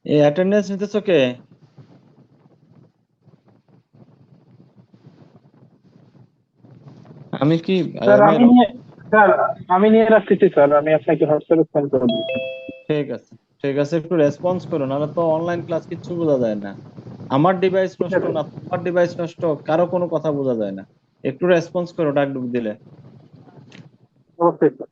এই অ্যাটেন্ডেন্স নিতেছো কে? আমি কি স্যার আমি আমি নিয়ে স্যার আমি নিয়ে রাখতেছি স্যার, আমি আপনাকে হোয়াটসঅ্যাপে সেন্ড করে দিই। ঠিক আছে, ঠিক আছে, একটু রেসপন্স করো, নাহলে তো অনলাইন ক্লাস কিচ্ছু বোঝা যায় না। আমার ডিভাইস ঠিক নষ্ট আছে, না তোমার ডিভাইস নষ্ট, কারো কোনো কথা বোঝা যায় না। একটু রেসপন্স করো ডাক ডুক দিলে। অবশ্যই স্যার।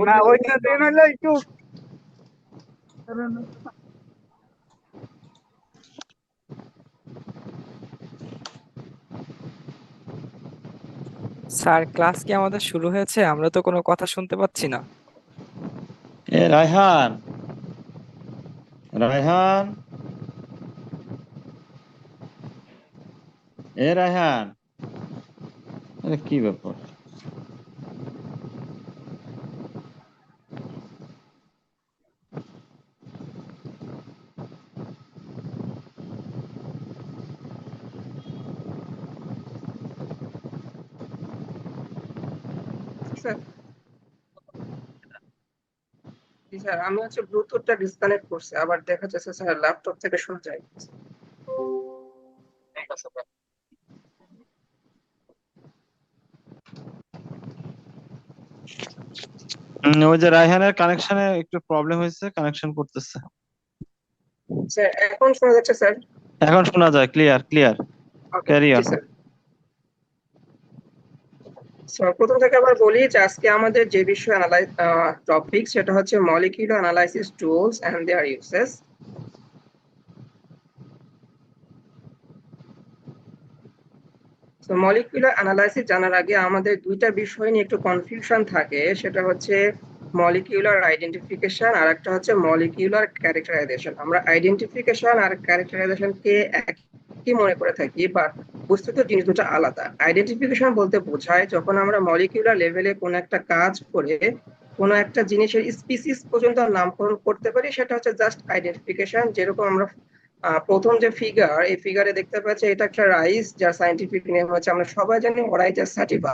না ওইটা দেন হলো একটু। স্যার, ক্লাস কি আমাদের শুরু হয়েছে? আমরা তো কোনো কথা শুনতে পাচ্ছি না। এ রায়হান, রায়হান, এ রায়হান, আরে কি ব্যাপার? স্যার, জি স্যার, আমি ব্লুটুথটা ডিসকানেক্ট করছি, আবার দেখা যাচ্ছে স্যার ল্যাপটপ থেকে শোনা যায়। ওই যে রায়হানের কানেকশনে একটু প্রবলেম হয়েছে, কানেকশন করতেছে। স্যার এখন শোনা যাচ্ছে স্যার? এখন শোনা যায়, clear clear. Okay, carry G on. Sir. Sir প্রথম থেকে আবার বলি যে আজকে আমাদের যে বিষয় টপিক, সেটা হচ্ছে molecular analysis tools and their uses. তো মলিকিউলার অ্যানালাইসিস জানার আগে আমাদের দুইটা বিষয় নিয়ে একটু কনফিউশন থাকে, সেটা হচ্ছে মলিকিউলার আইডেন্টিফিকেশন আর একটা হচ্ছে মলিকিউলার ক্যারেক্টারাইজেশন। আমরা আইডেন্টিফিকেশন আর ক্যারেক্টারাইজেশনকে একই মনে করে থাকি, বাট বস্তুত জিনিস দুটো আলাদা। আইডেন্টিফিকেশন বলতে বোঝায় যখন আমরা মলিকিউলার লেভেলে কোনো একটা কাজ করে কোনো একটা জিনিসের স্পিসিস পর্যন্ত নামকরণ করতে পারি, সেটা হচ্ছে জাস্ট আইডেন্টিফিকেশন। যেরকম আমরা প্রথম যে ফিগার, এই ফিগারে দেখতে পাচ্ছি এটা একটা রাইস, যার সাইন্টিফিক নেম হচ্ছে, আমরা সবাই জানি, ওরাইজা স্যাটিভা।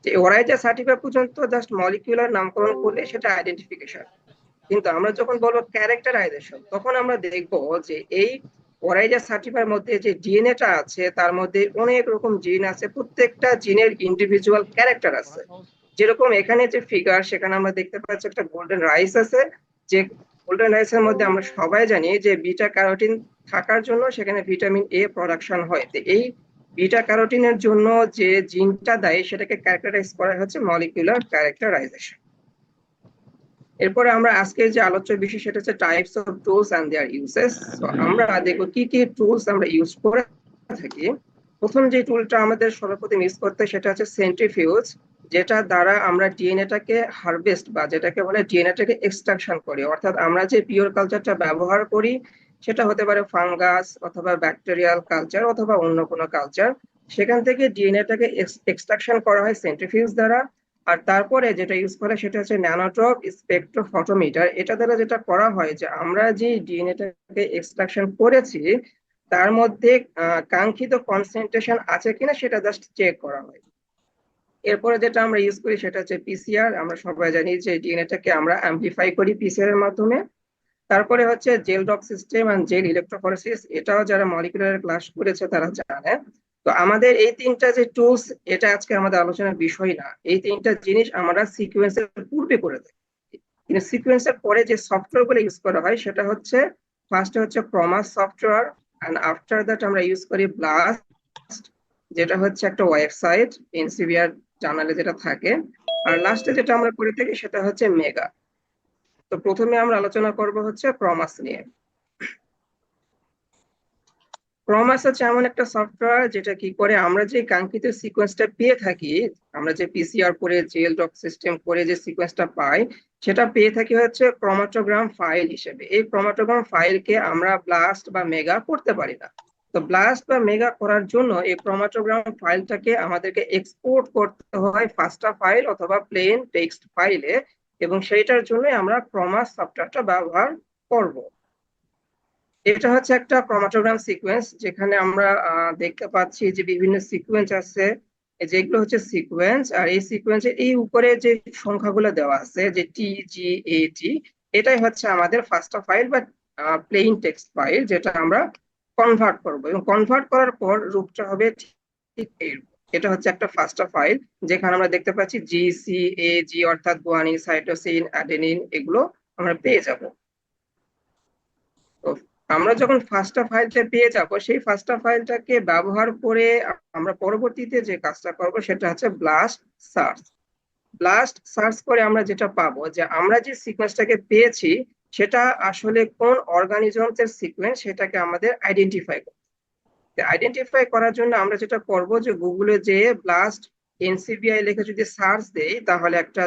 যে ওরাইজা স্যাটিভা পর্যন্ত জাস্ট মলিকিউলার নামকরণ করলে সেটা আইডেন্টিফিকেশন। কিন্তু আমরা যখন বলবো ক্যারেক্টারাইজেশন, তখন আমরা দেখবো যে এই ওরাইজা স্যাটিভার মধ্যে যে ডিএনএটা আছে, তার মধ্যে অনেক রকম জিন আছে, প্রত্যেকটা জিনের ইন্ডিভিজুয়াল ক্যারেক্টার আছে। যেরকম এখানে যে ফিগার, সেখানে আমরা দেখতে পাচ্ছি একটা গোল্ডেন রাইস আছে। যে গোল্ডেন রাইসের মধ্যে আমরা সবাই জানি যে বিটা ক্যারোটিন থাকার জন্য সেখানে ভিটামিন এ প্রোডাকশন হয়। তো এই বিটা ক্যারোটিনের জন্য যে জিনটা দায়ী, সেটাকে ক্যারেক্টারাইজ করা হচ্ছে মলিকিউলার ক্যারেক্টারাইজেশন। এরপরে আমরা আজকে যে আলোচ্য বিষয়, সেটা হচ্ছে types of tools and their uses. তো আমরা দেখব কি কি টুলস আমরা ইউজ করে থাকি। প্রথম যে টুলটা আমাদের সর্বপ্রথম ইউজ করতে হয়, সেটা হচ্ছে সেন্ট্রিফিউজ, যেটা দ্বারা আমরা ডিএনএটাকে হারভেস্ট বা যেটাকে বলে ডিএনএটাকে এক্সট্রাকশন করি, অর্থাৎ আমরা যে পিওর কালচারটা ব্যবহার করি সেটা হতে পারে ফাঙ্গাস অথবা ব্যাকটেরিয়াল কালচার অথবা অন্য কোনো কালচার, সেখান থেকে ডিএনএটাকে এক্সট্রাকশন করা হয় সেন্ট্রিফিউজ দ্বারা। আর তারপরে যেটা ইউজ করে সেটা হচ্ছে ন্যানোট্রপ স্পেকট্রোফটোমিটার। এটা দ্বারা যেটা করা হয় যে আমরা যে ডিএনএটাকে এক্সট্রাকশন করেছি তার মধ্যে কাঙ্ক্ষিত কনসেন্ট্রেশন আছে কিনা সেটা জাস্ট চেক করা হয়। এরপরে যেটা আমরা ইউজ করি সেটা হচ্ছে পিসিআর। আমরা সবাই জানি যে ডিএনএটাকে আমরা অ্যাম্পলিফাই করি পিসিআর এর মাধ্যমে। তারপরে হচ্ছে gel doc system and gel electrophoresis, এটাও যারা মলিকুলার ক্লাস করেছে তারা জানে। তো আমাদের এই তিনটা যে টুলস, এটা আজকে আমাদের আলোচনার বিষয় না। এই তিনটা জিনিস আমরা সিকোয়েন্সের পূর্বে করে থাকি, কিন্তু সিকোয়েন্সের পরে যে সফটওয়্যার গুলো ইউজ করা হয় সেটা হচ্ছে ফার্স্টে হচ্ছে প্রমাস সফটওয়্যার, এন্ড আফটার দ্যাট আমরা ইউজ করি ব্লাস্ট, যেটা হচ্ছে একটা ওয়েবসাইট এনসিবিআর জার্নালে যেটা থাকে। আর লাস্টে যেটা আমরা করে থাকি সেটা হচ্ছে মেগা। তো প্রথমে আমরা আলোচনা করব হচ্ছে প্রমাস নিয়ে। প্রমাস হচ্ছে এমন একটা সফটওয়্যার যেটা কি করে আমরা যে কাঙ্ক্ষিত সিকোয়েন্সটা পেয়ে থাকি, আমরা যে পিসিআর করে জেল ডক সিস্টেম করে যে সিকোয়েন্সটা পাই সেটা পেয়ে থাকি হচ্ছে ক্রোমাটোগ্রাম ফাইল হিসেবে। এই ক্রোমাটোগ্রাম ফাইলকে আমরা ব্লাস্ট বা মেগা করতে পারি না। তো ব্লাস্ট বা মেগা করার জন্য এই ক্রোমাটোগ্রাম ফাইলটাকে আমাদেরকে এক্সপোর্ট করতে হয় ফাস্টা ফাইল অথবা প্লেন টেক্সট ফাইলে, এবং সেইটার জন্য আমরা প্রমাস সফটওয়্যারটা ব্যবহার করব। এটা হচ্ছে একটা ক্রোমাটোগ্রাম সিকোয়েন্স, যেখানে আমরা দেখতে পাচ্ছি যে বিভিন্ন সিকোয়েন্স আছে, যেগুলো হচ্ছে সিকোয়েন্স। আর এই সিকোয়েন্সের এই উপরে যে সংখ্যাগুলো দেওয়া আছে যে TGAT, এটাই হচ্ছে আমাদের ফাস্টা ফাইল বা প্লেইন টেক্সট ফাইল, যেটা আমরা কনভার্ট করব, এবং কনভার্ট করার পর রূপটা হবে ঠিক এইরকম। এটা হচ্ছে একটা ফাস্টা ফাইল যেখানে আমরা দেখতে পাচ্ছি GCAG অর্থাৎ গুয়ানিন, সাইটোসিন, অ্যাডেনিন, এগুলো আমরা পেয়ে যাব। তো আমরা যখন ফাস্টা ফাইলটা পেয়ে যাব, সেই ফাস্টা ফাইলটাকে ব্যবহার করে আমরা পরবর্তীতে যে কাজটা করব সেটা হচ্ছে ব্লাস্ট সার্চ। ব্লাস্ট সার্চ করে আমরা যেটা পাবো যে আমরা যে সিকোয়েন্সটাকে পেয়েছি সেটা আসলে কোন অর্গানিজমসের সিকোয়েন্স, সেটাকে আমাদের আইডেন্টিফাই করতে। আইডেন্টিফাই করার জন্য আমরা যেটা করব যে গুগলে যে ব্লাস্ট এনসিবিআই লিখে যদি সার্চ দেই তাহলে একটা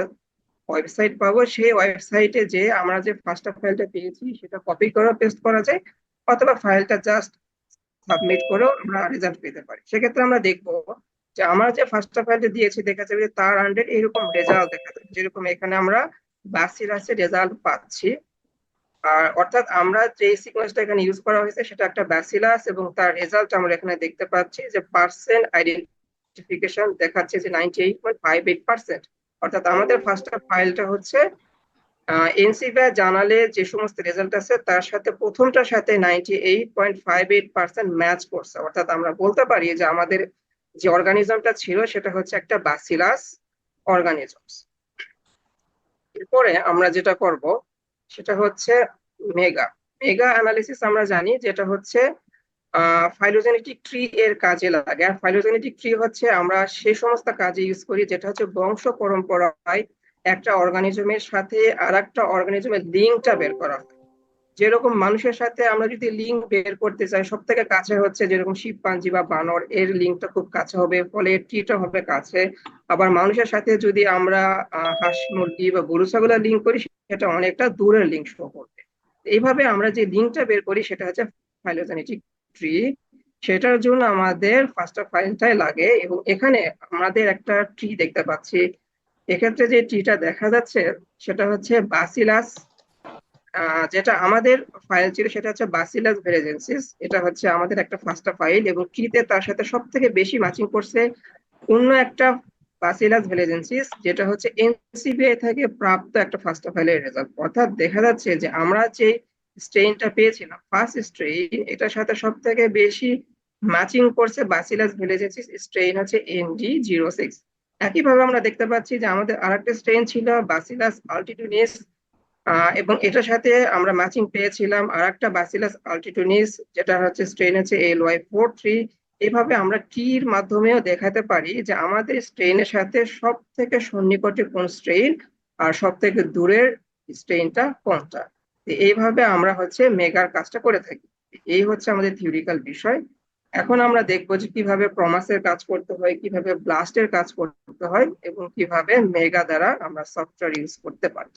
ওয়েবসাইট পাবো। সেই ওয়েবসাইটে যে আমরা যে ফার্স্ট ফাইলটা পেয়েছি সেটা কপি করে পেস্ট করা যায়, অথবা ফাইলটা জাস্ট সাবমিট করেও আমরা রেজাল্ট পেতে পারি। সেক্ষেত্রে আমরা দেখবো যে আমরা যে ফার্স্ট ফাইলটা দিয়েছি দেখা যাবে যে তার আন্ডার এরকম রেজাল্ট দেখা যাবে, যেরকম এখানে আমরা ব্যাসিলাসের রেজাল্ট পাচ্ছি। আর অর্থাৎ আমরা যে সিকোয়েন্সটা এখানে ইউজ করা হয়েছে সেটা একটা ব্যাসিলাস, এবং তার রেজাল্ট আমরা এখানে দেখতে পাচ্ছি যে পার্সেন্ট আইডেন্টিফিকেশন দেখাচ্ছে যে 98.58%। অর্থাৎ আমাদের ফার্স্ট ফাইলটা হচ্ছে এনসিবিআই জার্নালে যে সমস্ত রেজাল্ট আছে তার সাথে প্রথমটার সাথে 98.58% ম্যাচ করছে। অর্থাৎ আমরা বলতে পারি যে আমাদের যে অর্গানিজমটা ছিল সেটা হচ্ছে একটা ব্যাসিলাস অর্গানিজমস। এরপরে আমরা যেটা করব সেটা হচ্ছে মেগা। মেগা অ্যানালিসিস আমরা জানি যেটা হচ্ছে ফাইলোজেনেটিক ট্রি এর কাজে লাগে। আর ফাইলোজেনেটিক ট্রি হচ্ছে আমরা সেই সমস্ত কাজে ইউজ করি যেটা হচ্ছে বংশ পরম্পরায় একটা অর্গানিজমের সাথে আর একটা অর্গানিজমের লিঙ্কটা বের করা হয়। যেরকম মানুষের সাথে আমরা যদি লিঙ্ক বের করতে চাই সব থেকে কাছে হচ্ছে যেরকম শিবপাঞ্জি বা বানর, এর লিঙ্কটা খুব কাছে হবে, ফলে এর ট্রিটা হবে কাছে। আবার মানুষের সাথে যদি আমরা হাঁস মুরগি বা গরু ছাগলের লিঙ্ক করি সেটা অনেকটা দূরের লিঙ্ক শো করবে। এইভাবে আমরা যে লিঙ্কটা বের করি সেটা হচ্ছে ফাইলোজেনেটিক ট্রি। সেটার জন্য আমাদের ফার্স্ট ফাইলটাই লাগে, এবং এখানে আমাদের একটা ট্রি দেখতে পাচ্ছি। এক্ষেত্রে যে ট্রিটা দেখা যাচ্ছে সেটা হচ্ছে বাসিলাস, যেটা আমাদের ফাইল ছিল সেটা হচ্ছে বাসিলাস ভেরেজেন্সিস। এটা হচ্ছে আমাদের একটা ফার্স্ট ফাইল, এবং ট্রিতে তার সাথে সব থেকে বেশি ম্যাচিং করছে অন্য একটা বাসিলাস ভেরেজেন্সিস, যেটা হচ্ছে এনসিবিআই থেকে প্রাপ্ত একটা ফার্স্ট ফাইলের রেজাল্ট। অর্থাৎ দেখা যাচ্ছে যে আমরা যে স্ট্রেইনটা পেয়েছিলাম ফার্স্ট স্ট্রেইন, এটার সাথে সব থেকে বেশি ম্যাচিং করছে বাসিলাস ভেরেজেন্সিস স্ট্রেইন হচ্ছে ND06। একইভাবে আমরা দেখতে পাচ্ছি যে আমাদের আরেকটা স্ট্রেইন ছিল বাসিলাস আল্টিটুনিস, এবং এটার সাথে আমরা ম্যাচিং পেয়েছিলাম আরেকটা বাসিলাস আল্টিটুনিস, যেটা হচ্ছে স্ট্রেইন হচ্ছে LY43। এইভাবে আমরা ট্রির মাধ্যমেও দেখাতে পারি যে আমাদের স্ট্রেইনের সাথে সব থেকে সন্নিকটে কোন স্ট্রেইন আর সব থেকে দূরের স্ট্রেইনটা কোনটা। এইভাবে আমরা হচ্ছে মেগার কাজটা করে থাকি। এই হচ্ছে আমাদের থিওরিক্যাল বিষয়। এখন আমরা দেখবো যে কিভাবে প্রমাসের কাজ করতে হয়, কিভাবে ব্লাস্টের কাজ করতে হয় এবং কিভাবে মেগা দ্বারা আমরা সফটওয়্যার ইউজ করতে পারি।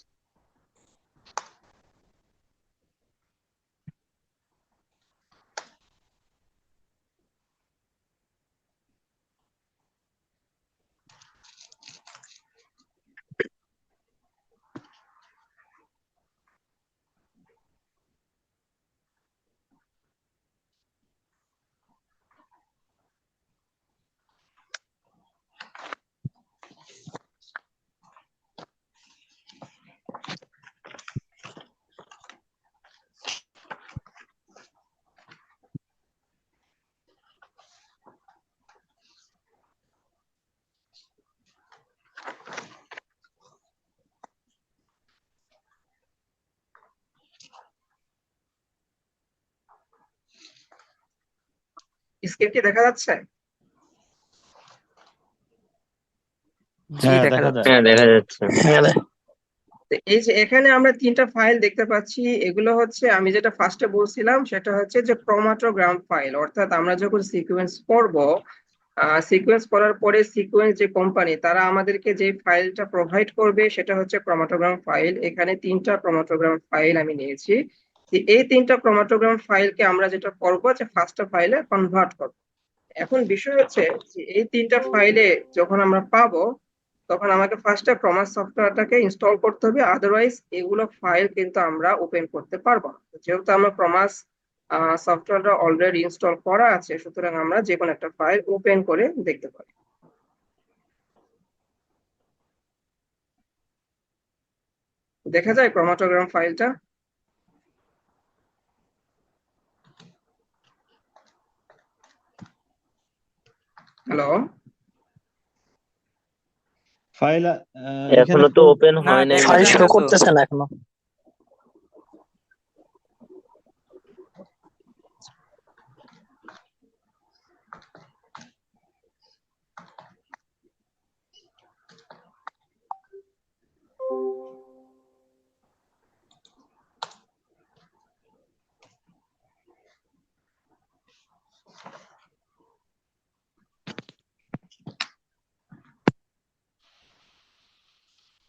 স্ক্রিন কি দেখা যাচ্ছে? জি হ্যাঁ, দেখা দেখা যাচ্ছে। যায়। হ্যাঁ দেখা যাচ্ছে। তো এই যে এখানে আমরা তিনটা ফাইল দেখতে পাচ্ছি, এগুলো হচ্ছে আমি যেটা ফার্স্টে বলছিলাম সেটা হচ্ছে যে ক্রোমাটোগ্রাম ফাইল। অর্থাৎ আমরা যখন সিকোয়েন্স করব, সিকোয়েন্স করার পরে সিকোয়েন্স যে কোম্পানি তারা আমাদেরকে যে ফাইলটা প্রোভাইড করবে সেটা হচ্ছে ক্রোমাটোগ্রাম ফাইল। এখানে তিনটা ক্রোমাটোগ্রাম ফাইল আমি নিয়েছি। এই তিনটা ক্রোমাটোগ্রাম ফাইলকে আমরা যেটা করব যে ফার্স্ট ফাইলে কনভার্ট করব। এখন বিষয় হচ্ছে যে এই তিনটা ফাইলে যখন আমরা পাবো তখন আমাকে ফার্স্টে ক্রমাস সফটওয়্যারটাকে ইনস্টল করতে হবে, আদারওয়াইজ এগুলো ফাইল কিন্তু আমরা ওপেন করতে পারবো না। যেহেতু আমরা ক্রমাস সফটওয়্যারটা অলরেডি ইনস্টল করা আছে, সুতরাং আমরা যে কোনো একটা ফাইল ওপেন করে দেখতে পারি। দেখা যায় ক্রোমাটোগ্রাম ফাইলটা? হ্যালো, ফাইল এখানে এখনো তো ওপেন না, হয় নাই দেখা মনে ফাইল যাচ্ছে শো হয়। তো। করতেছে না এখনো।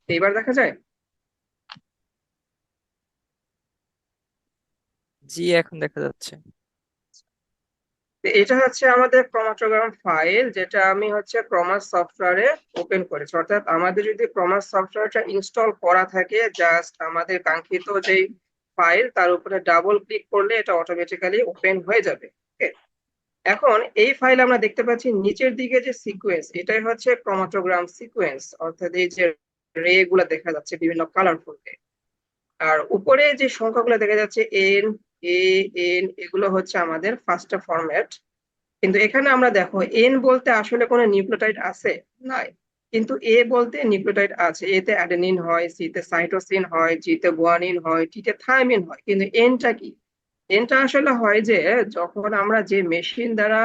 এইবার দেখা যায়? জি এখন দেখা যাচ্ছে। তো এটা হচ্ছে আমাদের ক্রোমাটোগ্রাম ফাইল, যেটা আমি হচ্ছে ক্রমাস সফটওয়্যারে ওপেন করেছি। অর্থাৎ আমাদের যদি ক্রমাস সফটওয়্যারটা ইনস্টল করা থাকে, জাস্ট আমাদের কাঙ্ক্ষিত যে ফাইল তার উপরে ডাবল ক্লিক করলে এটা অটোমেটিক্যালি ওপেন হয়ে যাবে। Okay? এখন এই ফাইল আমরা দেখতে পাচ্ছি নিচের দিকে যে সিকোয়েন্স, এটাই হচ্ছে ক্রোমাটোগ্রাম সিকোয়েন্স। অর্থাৎ এই যে রে গুলা দেখা যাচ্ছে বিভিন্ন কালারফুল। আর উপরে যে সংখ্যাগুলো দেখা যাচ্ছে এন, এ, এন, এগুলো হচ্ছে আমাদের ফার্স্ট ফরম্যাট। কিন্তু এখানে আমরা দেখো এন বলতে আসলে কোনো নিউক্লিওটাইড আছে নাই, কিন্তু এ বলতে নিউক্লিওটাইড আছে। এতে অ্যাডেনিন হয়, সি তে সাইটোসিন হয়, জি তে গুয়ানিন হয়, টি তে থায়ামিন হয়। কিন্তু এনটা কি? এনটা আসলে হয় যে যখন আমরা যে মেশিন দ্বারা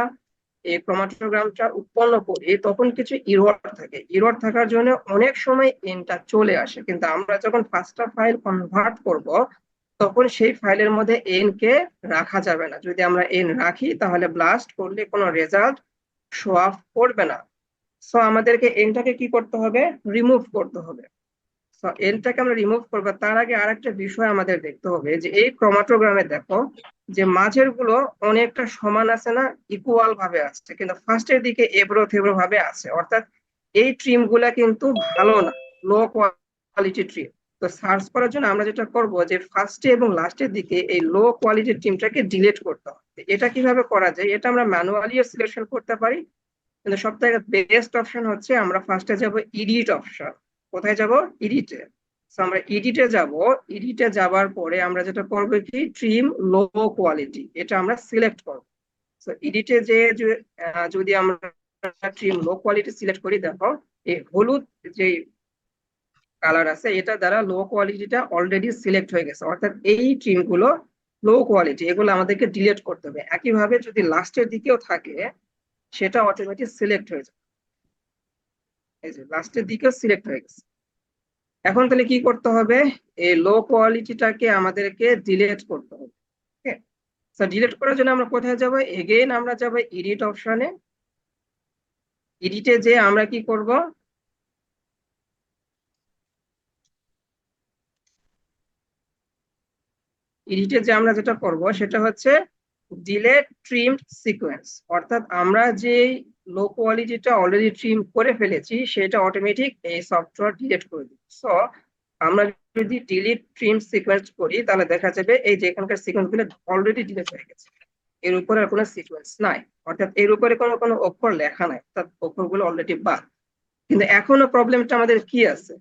এই ক্রোমাটোগ্রামটা উৎপন্ন করি তখন কিছু ইরর থাকে। ইরর থাকার জন্য অনেক সময় এনটা চলে আসে, কিন্তু আমরা যখন ফার্স্টটা ফাইল কনভার্ট করব তখন সেই ফাইলের মধ্যে এন কে রাখা যাবে না। যদি আমরা এন রাখি তাহলে ব্লাস্ট করলে কোনো রেজাল্ট শো অফ করবে না। সো আমাদেরকে এনটাকে কি করতে হবে? রিমুভ করতে হবে। সো এনটাকে আমরা রিমুভ করবো, তার আগে আরেকটা বিষয় আমাদের দেখতে হবে যে এই ক্রোমাটোগ্রামে দেখো যে মাঝের গুলো অনেকটা সমান আছে না, ইকুয়াল ভাবে আসছে, কিন্তু ফার্স্টের দিকে এবড়ো থেবড়ো ভাবে আছে। অর্থাৎ এই ট্রিম গুলা কিন্তু ভালো না, লো কোয়ালিটি ট্রিম। তো সার্চ করার জন্য আমরা যেটা করব যে ফার্স্টে এবং লাস্টের দিকে এই লো কোয়ালিটি ট্রিমটাকে ডিলিট করতে হবে। এটা কিভাবে করা যায়? এটা আমরা ম্যানুয়ালিও সিলেকশন করতে পারি, কিন্তু সব থেকে বেস্ট অপশন হচ্ছে আমরা ফার্স্টে যাব এডিট অপশন। কোথায় যাব? এডিটে। আমরা এডিটে যাব। এডিটে যাবার পরে আমরা যেটা করব কি, ট্রিম লো কোয়ালিটি, এটা আমরা সিলেক্ট করব। সো এডিটে যে যদি আমরা ট্রিম লো কোয়ালিটি সিলেক্ট করি, দেখো এই হলুদ যে কালার আছে এটা দ্বারা লো কোয়ালিটিটা অলরেডি সিলেক্ট হয়ে গেছে। অর্থাৎ এই ট্রিম গুলো লো কোয়ালিটি, এগুলো আমাদেরকে ডিলিট করতে হবে। একইভাবে যদি লাস্টের দিকেও থাকে সেটা অটোমেটিক সিলেক্ট হয়ে যাবে। এই যে লাস্টের দিকেও সিলেক্ট হয়ে গেছে। এখন তাহলে কি করতে হবে? এই লো কোয়ালিটিটাকে আমাদেরকে ডিলিট করতে হবে। তো ডিলিট করার জন্য আমরা কোথায় যাব? এগেইন আমরা যাব এডিট অপশনে। এডিটে যে আমরা কি করব? এডিটে যে আমরা যেটা করব সেটা হচ্ছে ডিলেট ট্রিমড সিকোয়েন্স, অর্থাৎ আমরা যে লো কোয়ালিটিটা অলরেডি ট্রিম করে ফেলেছি সেটা অটোমেটিক এই সফটওয়্যার ডিলিট করে দিবে। সো আমরা যদি ডিলিট ট্রিম সিকোয়েন্স করি তাহলে দেখা যাবে এই যে এখানকার সিকোয়েন্স গুলো অলরেডি ডিলিট হয়ে গেছে, এর উপরে আর কোনো সিকোয়েন্স নাই, অর্থাৎ এর উপরে কোনো কোনো অক্ষর লেখা নাই, অর্থাৎ অক্ষরগুলো অলরেডি বাদ। কিন্তু এখনো প্রবলেমটা আমাদের কি আছে?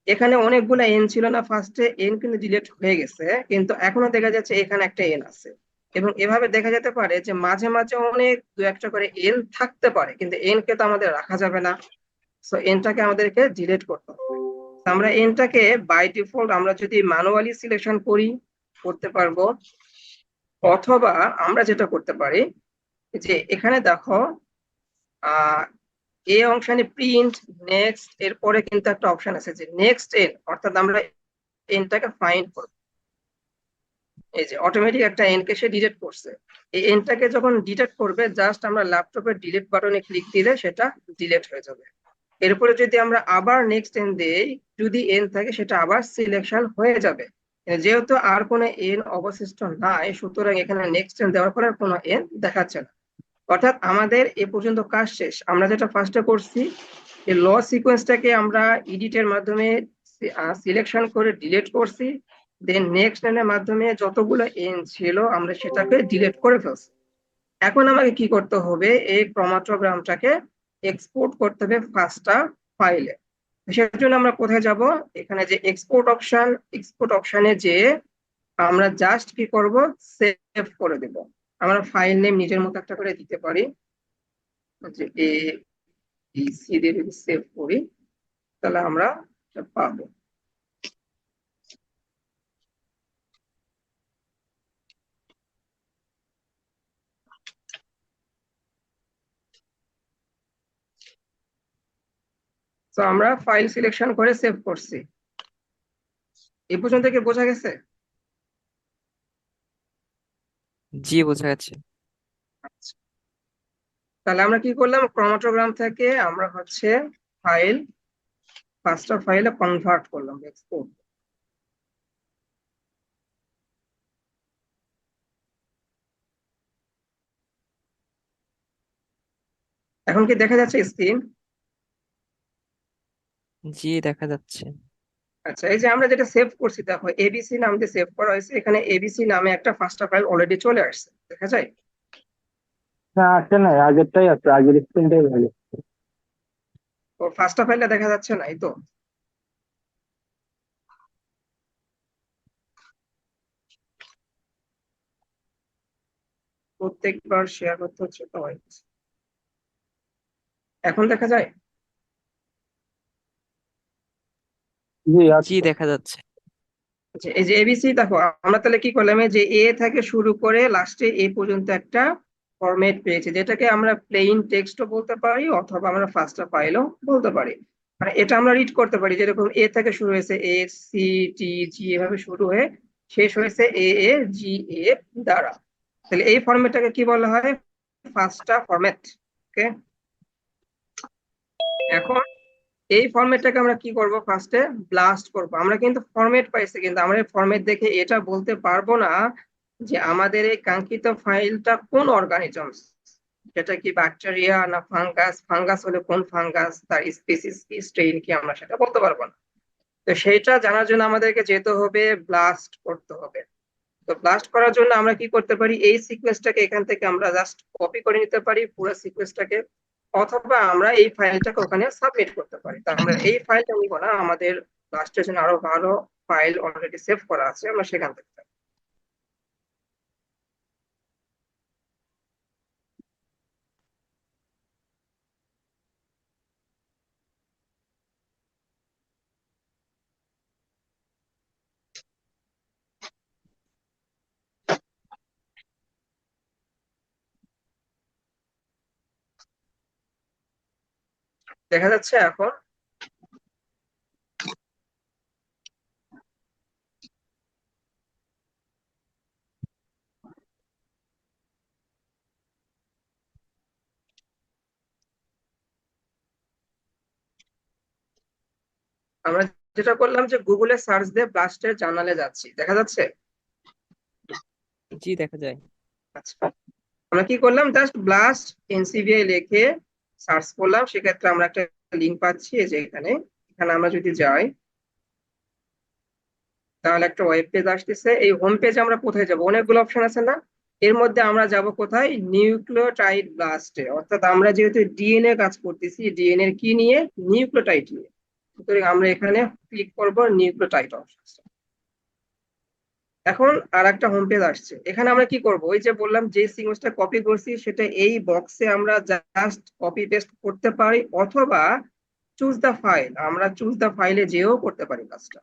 এখানে অনেকগুলো এন ছিল না ফার্স্টে, এন কিন্তু ডিলিট হয়ে গেছে, কিন্তু এখনো দেখা যাচ্ছে এখানে একটা এন আছে। এবং এভাবে দেখা যেতে পারে যে মাঝে মাঝে অনেক দু একটা করে এন থাকতে পারে, কিন্তু এন কে তো আমাদের রাখা যাবে না। সো এনটাকে আমাদেরকে ডিলিট করতে হবে। তো আমরা এনটাকে বাই ডিফল্ট আমরা যদি ম্যানুয়ালি সিলেকশন করি করতে পারবো, অথবা আমরা যেটা করতে পারি যে এখানে দেখো এই অপশনে প্রিন্ট নেক্সট এরপরে কিন্তু একটা অপশন আছে যে নেক্সট এন, অর্থাৎ আমরা এনটাকে ফাইন্ড করব। এই যে অটোমেটিক একটা এন কে সে ডিলিট করছে, এই এনটাকে যখন ডিলিট করবে জাস্ট আমরা ল্যাপটপের ডিলিট বাটনে ক্লিক দিলে সেটা ডিলিট হয়ে যাবে। এরপরে যদি আমরা আবার নেক্সট এন দেই, যদি এন থাকে সেটা আবার সিলেকশন হয়ে যাবে। যেহেতু আর কোনো এন অবশিষ্ট নাই, সুতরাং এখানে নেক্সট এন দেওয়ার পর আর কোনো এন দেখাচ্ছে না। অর্থাৎ আমাদের এ পর্যন্ত কাজ শেষ। আমরা যেটা ফার্স্টে করছি, এই ল সিকোয়েন্সটাকে আমরা এডিটের মাধ্যমে সিলেকশন করে ডিলিট করছি, দেন নেক্সট এর মাধ্যমে যতগুলো এন ছিল আমরা সেটাকে ডিলিট করে ফেলছি। এখন আমাকে কি করতে হবে? এই ক্রোমাটোগ্রামটাকে এক্সপোর্ট করতে হবে ফার্স্টটা ফাইলে। সেটার জন্য আমরা কোথায় যাব? এখানে যে এক্সপোর্ট অপশনে যে আমরা জাস্ট কি করব? সেভ করে দেব। আমরা ফাইল নেম নিজের মতো একটা করে দিতে পারি, যে সি দিয়ে যদি সেভ করি তাহলে আমরা পাবো। তো আমরা ফাইল সিলেকশন করে সেভ করছি। এই পর্যন্ত কি বোঝা গেছে? জি, বোঝা গেছে। আচ্ছা, তাহলে আমরা কি করলাম? ক্রোমাটোগ্রাম থেকে আমরা হচ্ছে ফাইল ফার্স্টটা ফাইলে কনভার্ট করলাম, এক্সপোর্ট। এখন কি দেখা যাচ্ছে স্ক্রিন? জি, দেখা যাচ্ছে। আচ্ছা, এই যে আমরা যেটা সেভ করছি দেখো এবিসি নাম দিয়ে সেভ করা হয়েছে, এখানে এবিসি নামে একটা ফার্স্ট ফাইল অলরেডি চলে আসছে, দেখা যায়? না, আসে নাই, আগেরটাই আছে, আগের স্ক্রিনটাই ভালো। তো ফার্স্ট ফাইলটা দেখা যাচ্ছে না, এই তো। প্রত্যেকবার শেয়ার করতে হচ্ছে তো হয়েছে। এখন দেখা যায়? জি, জি, আছে। দেখা যাচ্ছে। আচ্ছা, এই যে এবিসি দেখো আমরা তাহলে কি করলাম? এই যে এ থেকে শুরু করে লাস্টে এ পর্যন্ত একটা ফরম্যাট পেয়েছি, যেটাকে আমরা প্লেইন টেক্সটও বলতে পারি অথবা আমরা ফার্স্ট ফাইলও বলতে পারি। মানে এটা আমরা রিড করতে পারি, যেরকম এ থেকে শুরু হয়েছে এ সি টি জি এভাবে শুরু হয়ে শেষ হয়েছে এ এ জি এ দ্বারা। তাহলে এই ফরম্যাটটাকে কি বলা হয়? ফার্স্টটা ফরম্যাট। ওকে, এখন এই ফরম্যাটটাকে আমরা কি করব? ফার্স্টে ব্লাস্ট করব। আমরা কিন্তু ফরম্যাট পাইছি, কিন্তু আমরা ফরম্যাট দেখে এটা বলতে পারবো না যে আমাদের এই কাঙ্ক্ষিত ফাইলটা কোন অর্গানিজমস, সেটা কি ব্যাকটেরিয়া না ফাঙ্গাস, ফাঙ্গাস হলে কোন ফাঙ্গাস, তার স্পিসিস কি, স্ট্রেইন কি, আমরা সেটা বলতে পারবো না। তো সেইটা জানার জন্য আমাদেরকে যেতে হবে, ব্লাস্ট করতে হবে। তো ব্লাস্ট করার জন্য আমরা কি করতে পারি? এই সিকোয়েন্সটাকে এখান থেকে আমরা জাস্ট কপি করে নিতে পারি পুরো সিকোয়েন্সটাকে, অথবা আমরা এই ফাইলটাকে ওখানে সাবমিট করতে পারি। তা আমরা এই ফাইলটা নিব না, আমাদের ব্লাস্টের জন্য আরো ভালো ফাইল অলরেডি সেভ করা আছে, আমরা সেখান থেকে দেখা যাচ্ছে এখন। আমরা যেটা করলাম যে গুগলে সার্চ দিয়ে ব্লাস্টের জার্নালে যাচ্ছি, দেখা যাচ্ছে? জি দেখা যায়। আচ্ছা, আমরা কি করলাম, জাস্ট ব্লাস্ট এনসিভিআই লিখে সার্চ করলাম, সেক্ষেত্রে আমরা একটা লিঙ্ক পাচ্ছি, এই যে এখানে এখানে আমরা যদি যাই তাহলে একটা ওয়েব পেজ আসতেছে। এই হোম পেজে আমরা কোথায় যাব, অনেকগুলো অপশন আছে না, এর মধ্যে আমরা যাব কোথায়, নিউক্লিওটাইড ব্লাস্টে। অর্থাৎ আমরা যেহেতু ডিএনএ কাজ করতেছি, ডিএনএ এর কি নিয়ে, নিউক্লিওটাইড নিয়ে, সুতরাং আমরা এখানে ক্লিক করব নিউক্লিওটাইড অপশন। এখন আর একটা হোম পেজ আসছে, এখানে আমরা কি করব, ওই যে বললাম যে সিকোয়েন্সটা কপি করছি সেটা এই বক্সে আমরা জাস্ট কপি পেস্ট করতে পারি, অথবা চুজ দা ফাইল, আমরা চুজ দা ফাইলে যেও করতে পারি কাজটা।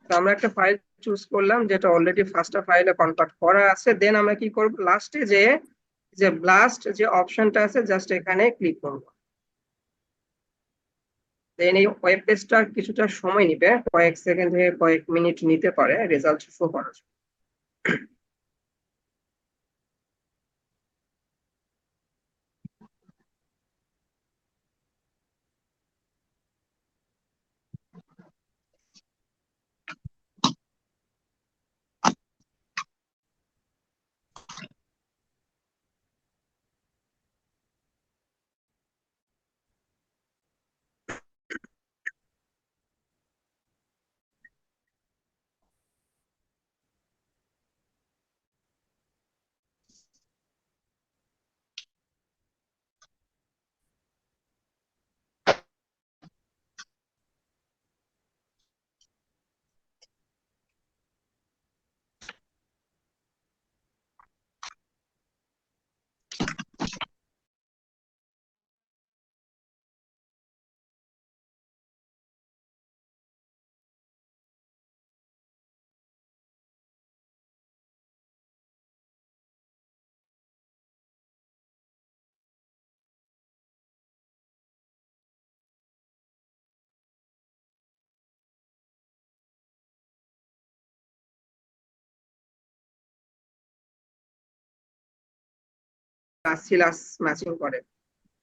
তো আমরা একটা ফাইল চুজ করলাম যেটা অলরেডি ফার্স্ট ফাইলে কনভার্ট করা আছে, দেন আমরা কি করব, লাস্টে যে যে ব্লাস্ট যে অপশনটা আছে জাস্ট এখানে ক্লিক করব। দেন এই ওয়েব পেজটা কিছুটা সময় নিবে, কয়েক সেকেন্ড থেকে কয়েক মিনিট নিতে পারে রেজাল্ট শো করার জন্য। বাসিলাস ম্যাচিং করে,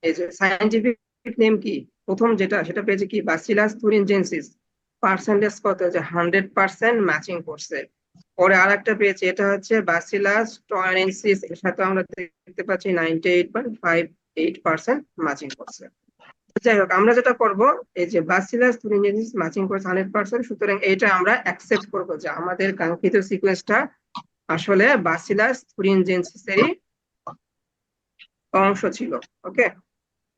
এই যে সায়েন্টিফিক নেম কি, প্রথম যেটা সেটা পেয়েছে কি, বাসিলাস থুরিনজেনসিস, পার্সেন্টেজ কত, যে 100% ম্যাচিং করছে। পরে আর একটা পেয়েছে, এটা হচ্ছে বাসিলাস টরেন্সিস, এর সাথে আমরা দেখতে পাচ্ছি 98.58% ম্যাচিং করছে। যাই হোক, আমরা যেটা করব, এই যে বাসিলাস থুরিনজেনসিস ম্যাচিং করছে 100%, সুতরাং এটা আমরা অ্যাকসেপ্ট করব যে আমাদের কাঙ্ক্ষিত সিকোয়েন্সটা আসলে বাসিলাস থুরিনজেনসিস এরই অংশ ছিল। ওকে,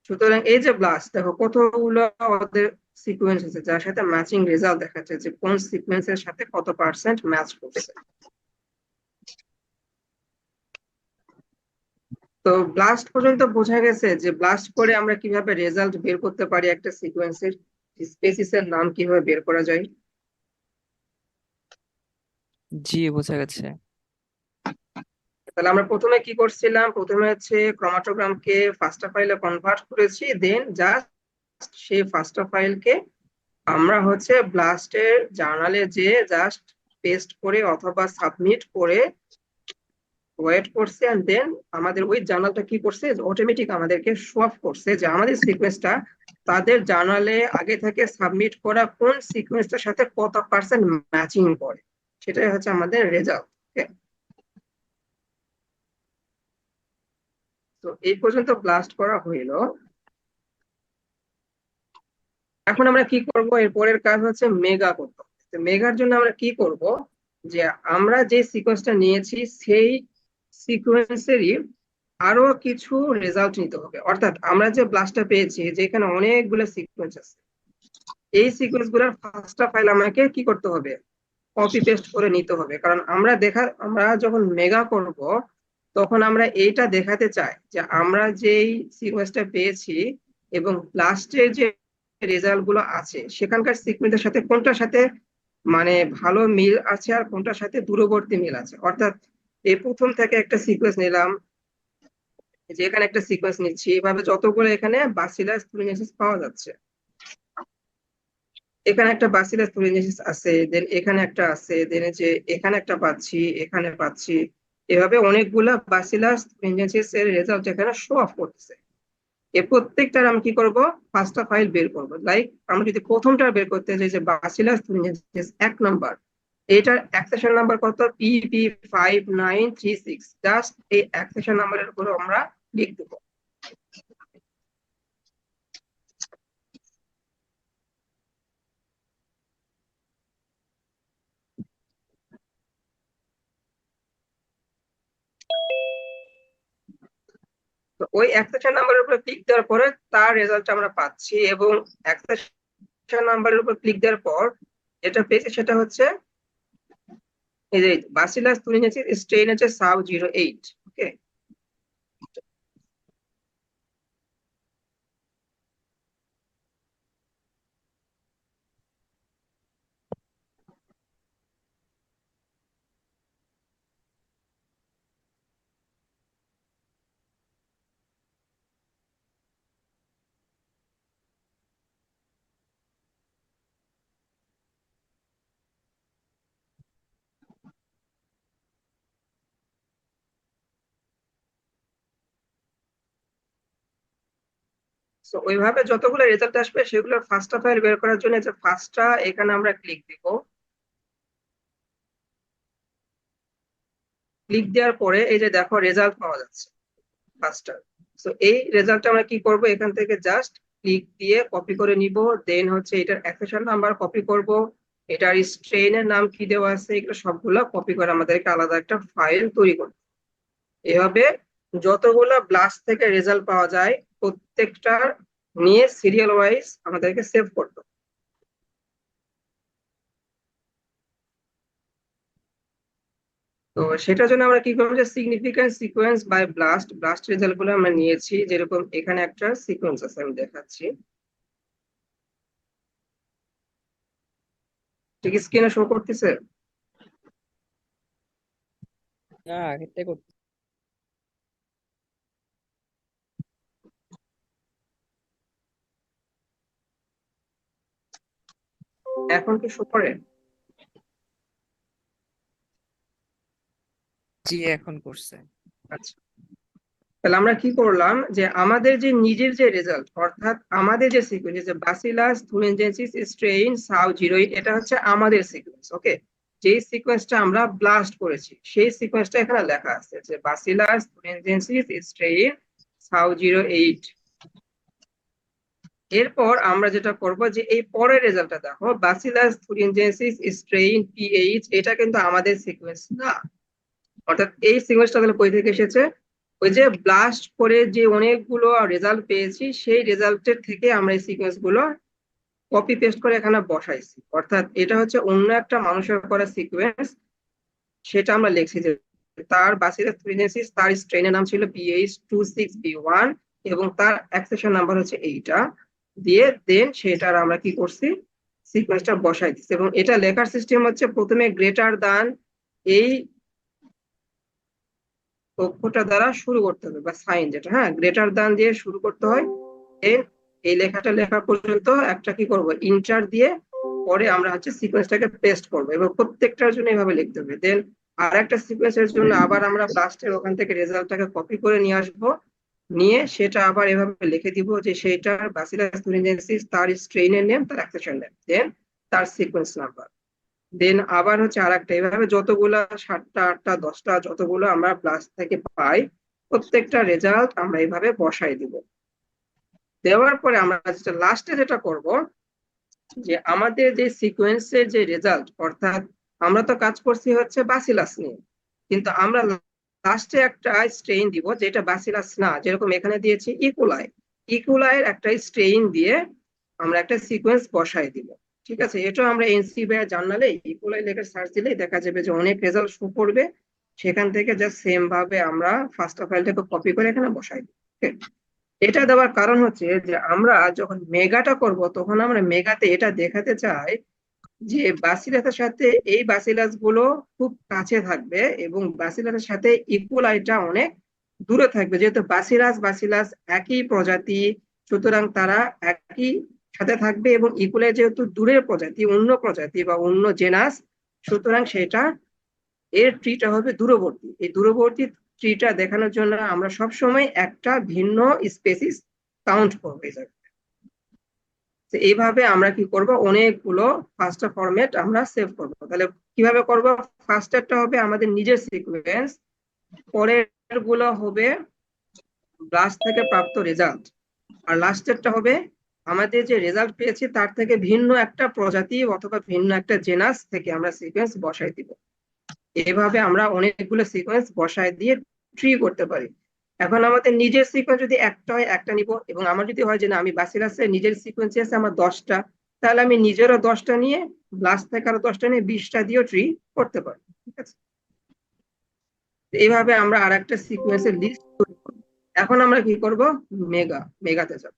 সুতরাং এই যে ব্লাস্ট, দেখো কতগুলো ওদের সিকোয়েন্স আছে যার সাথে ম্যাচিং রেজাল্ট দেখাচ্ছে, যে কোন সিকোয়েন্সের সাথে কত পার্সেন্ট ম্যাচ করছে। তো ব্লাস্ট পর্যন্ত বোঝা গেছে যে ব্লাস্ট করে আমরা কিভাবে রেজাল্ট বের করতে পারি, একটা সিকোয়েন্সের স্পেসিসের নাম কিভাবে বের করা যায়। জি বোঝা গেছে। তাহলে আমরা প্রথমে কি করছিলাম, প্রথমে হচ্ছে ক্রোমাটোগ্রামকে ফাস্টা ফাইলে কনভার্ট করেছি, দেন জাস্ট সেই ফাস্টা ফাইলকে আমরা হচ্ছে ব্লাস্টের জার্নালে যে জাস্ট পেস্ট করে অথবা সাবমিট করে ওয়েট করছে, এন্ড দেন আমাদের ওই জার্নালটা কি করছে, অটোমেটিক আমাদেরকে শো অফ করছে যে আমাদের সিকোয়েন্সটা তাদের জার্নালে আগে থেকে সাবমিট করা কোন সিকোয়েন্সটার সাথে কত পার্সেন্ট ম্যাচিং করে, সেটাই হচ্ছে আমাদের রেজাল্ট। তো এই পর্যন্ত ব্লাস্ট করা হইলো। এখন আমরা কি করব, এর পরের কাজ হচ্ছে মেগা করতে হবে। তো মেগার জন্য আমরা কি করব, যে আমরা যে সিকোয়েন্সটা নিয়েছি সেই সিকোয়েন্সেরই আরো কিছু রেজাল্ট নিতে হবে। অর্থাৎ আমরা যে ব্লাস্টটা পেয়েছি, যেখানে অনেকগুলো সিকোয়েন্স আছে, এই সিকোয়েন্স গুলোর ফার্স্টটা ফাইল আমাকে কি করতে হবে, কপি পেস্ট করে নিতে হবে। কারণ আমরা যখন মেগা করব তখন আমরা এইটা দেখাতে চাই যে আমরা যেই সিকোয়েন্সটা পেয়েছি এবং লাস্টের যে রেজাল্ট গুলো আছে সেখানকার সিকোয়েন্সের সাথে কোনটার সাথে মানে ভালো মিল আছে আর কোনটার সাথে দূরবর্তী মিল আছে। অর্থাৎ এই প্রথম থেকে একটা সিকোয়েন্স নিলাম, যে এখানে একটা সিকোয়েন্স নিচ্ছি, এভাবে যতগুলো এখানে বাসিলাস থুরিনজেনসিস পাওয়া যাচ্ছে। এখানে একটা বাসিলাস thuringiensis আছে, দেন এখানে একটা আছে, দেন যে এখানে একটা পাচ্ছি, এখানে পাচ্ছি, এভাবে অনেকগুলা বাসিলাস thuringiensis এর রেজাল্ট এখানে শো অফ করতেছে। এই প্রত্যেকটার আমি কি করব, পাঁচটা ফাইল বের করব। লাইক আমরা যদি প্রথমটা বের করতে যাই যে বাসিলাস thuringiensis 1 নাম্বার, এটার অ্যাক্সেশন নাম্বার কত, PP5936। জাস্ট এই অ্যাক্সেশন নাম্বারের উপর আমরা ক্লিক দেব। তো ওই অ্যাক্সেশন নাম্বারের উপর ক্লিক দেওয়ার পরে তার রেজাল্ট আমরা পাচ্ছি, এবং অ্যাক্সেশন নাম্বারের উপর ক্লিক দেওয়ার পর যেটা পেয়েছি সেটা হচ্ছে এই যে বাসিলাস thuringiensis স্ট্রেইন হচ্ছে SAW08। ওকে, তো ওইভাবে যতগুলো রেজাল্ট আসবে সেগুলোর ফার্স্টটা ফাইল বের করার জন্য যে ফার্স্টটা এখানে আমরা ক্লিক দিব। ক্লিক দেওয়ার পরে এই যে দেখো রেজাল্ট পাওয়া যাচ্ছে ফার্স্টটা। তো এই রেজাল্টটা আমরা কি করব, এখান থেকে জাস্ট ক্লিক দিয়ে কপি করে নিব। দেন হচ্ছে এটার অ্যাক্সেশন নাম্বার কপি করব, এটার স্ট্রেইনের নাম কি দেওয়া আছে এগুলো সবগুলো কপি করে আমাদেরকে আলাদা একটা ফাইল তৈরি করতে। এভাবে যতগুলো ব্লাস্ট থেকে রেজাল্ট পাওয়া যায় প্রত্যেকটা নিয়ে সিরিয়াল ওয়াইজ আমাদেরকে সেভ করতে হবে। তো সেটার জন্য আমরা কি করবো, যে significant sequence by blast blast result গুলো আমরা নিয়েছি। যেরকম এখানে একটা সিকোয়েন্স আছে, আমি দেখাচ্ছি, ঠিক স্ক্রিনে শো করতেছে। না আগেরটাই করতে। এখন কি শো করে? জি এখন করছে। আচ্ছা, তাহলে আমরা কি করলাম, যে আমাদের যে নিজের যে রেজাল্ট, অর্থাৎ আমাদের যে সিকোয়েন্স, যে বাসিলাস thuringiensis স্ট্রেইন SAW08, এটা হচ্ছে আমাদের সিকোয়েন্স। ওকে, যেই সিকোয়েন্সটা আমরা ব্লাস্ট করেছি সেই সিকোয়েন্সটা এখানে লেখা আছে, যে বাসিলাস thuringiensis স্ট্রেইন SAW08। এরপর আমরা যেটা করব, যে এই পরের রেজাল্টটা দেখো, বাসিলাস thuringiensis স্ট্রেইন PH, এটা কিন্তু আমাদের সিকোয়েন্স না। অর্থাৎ এই সিকোয়েন্সটা তাহলে কই থেকে এসেছে, ওই যে ব্লাস্ট করে যে অনেকগুলো রেজাল্ট পেয়েছি সেই রেজাল্টের থেকে আমরা এই সিকোয়েন্স গুলো কপি পেস্ট করে এখানে বসাইছি। অর্থাৎ এটা হচ্ছে অন্য একটা মানুষের করা সিকোয়েন্স, সেটা আমরা লিখছি যে তার বাসিলাস thuringiensis তার স্ট্রেনের নাম ছিল PH26B1 এবং তার অ্যাক্সেশন নাম্বার হচ্ছে এইটা দিয়ে, দেন সেটার আমরা কি করছি, সিকোয়েন্সটা বসাই দিচ্ছি। এবং এটা লেখার সিস্টেম হচ্ছে প্রথমে গ্রেটার দ্যান এই অক্ষরটা দ্বারা শুরু করতে হবে, বা সাইন যেটা, হ্যাঁ গ্রেটার দ্যান দিয়ে শুরু করতে হয়। দেন এই লেখাটা লেখা পর্যন্ত একটা কি করব, ইন্টার দিয়ে পরে আমরা হচ্ছে সিকোয়েন্সটাকে পেস্ট করব, এবং প্রত্যেকটার জন্য এইভাবে লিখতে হবে। দেন আর একটা সিকোয়েন্সের জন্য আবার আমরা ব্লাস্টের ওখান থেকে রেজাল্টটাকে কপি করে নিয়ে আসবো, নিয়ে সেটা আবার এভাবে লিখে দিব যে সেইটার বাসিলাস thuringiensis তার স্ট্রেইনের নেম, তার অ্যাক্সেশন নেম, দেন তার সিকোয়েন্স নাম্বার। দেন আবার হচ্ছে আরেকটা, এভাবে যতগুলা 7টা 8টা 10টা যতগুলো আমরা ব্লাস্ট থেকে পাই প্রত্যেকটা রেজাল্ট আমরা এইভাবে বসাই দিব। দেওয়ার পরে আমরা যেটা লাস্টে যেটা করব, যে আমাদের যে সিকোয়েন্সের যে রেজাল্ট, অর্থাৎ আমরা তো কাজ করছি হচ্ছে বাসিলাস নিয়ে, কিন্তু আমরা লাস্টে একটা স্ট্রেইন দিব যেটা বাসিলাস না। যেরকম এখানে দিয়েছি ইকোলাই, ইকোলাইয়ের একটা স্ট্রেইন দিয়ে আমরা একটা সিকোয়েন্স বসাই দিব। ঠিক আছে, এটা আমরা এনসিবিআই জার্নালে ইকোলাই লেখা সার্চ দিলেই দেখা যাবে যে অনেক রেজাল্ট শো করবে। সেখান থেকে জাস্ট সেম ভাবে আমরা ফার্স্ট ফাইলটাকে কপি করে এখানে বসাই দিব। এটা দেওয়ার কারণ হচ্ছে যে আমরা যখন মেগাটা করব তখন আমরা মেগাতে এটা দেখাতে চাই যে বাসিলাসের সাথে এই বাসিলাস গুলো খুব কাছে থাকবে এবং বাসিলাসের সাথে ইকুয়ালাইটা অনেক দূরে থাকবে। যেহেতু বাসিলাস বাসিলাস একই প্রজাতি, সুতরাং তারা একই সাথে থাকবে, এবং ইকুয়ালে যেহেতু দূরের প্রজাতি, অন্য প্রজাতি বা অন্য জেনাস, সুতরাং সেটা এর ট্রিটা হবে দূরবর্তী। এই দূরবর্তী ট্রিটা দেখানোর জন্য আমরা সবসময় একটা ভিন্ন স্পেসিস কাউন্ট করবো এই জায়গায়। তো এইভাবে আমরা কি করব, অনেকগুলো ফাস্টার ফরম্যাট আমরা সেভ করব। তাহলে কিভাবে করব, ফার্স্টারটা হবে আমাদের নিজের সিকোয়েন্স, পরের গুলো হবে ব্লাস্ট থেকে প্রাপ্ত রেজাল্ট, আর লাস্টেরটা হবে আমাদের যে রেজাল্ট পেয়েছি তার থেকে ভিন্ন একটা প্রজাতি অথবা ভিন্ন একটা জেনাস থেকে আমরা সিকোয়েন্স বসাই দিব। এভাবে আমরা অনেকগুলো সিকোয়েন্স বসায় দিয়ে ট্রি করতে পারি। এখন আমাদের নিজের সিকোয়েন্স যদি একটা হয় একটা নিব, এবং আমার যদি হয় যে না আমি ব্যাসিলাসের নিজের সিকোয়েন্স আছে আমার 10টা, তাহলে আমি নিজেরও 10টা নিয়ে ব্লাস্ট থেকে আরো 10টা নিয়ে 20টা দিয়েও ট্রি করতে পারি। ঠিক আছে, এইভাবে আমরা আর একটা সিকোয়েন্সের লিস্ট তৈরি করব। এখন আমরা কি করব, মেগাতে যাব।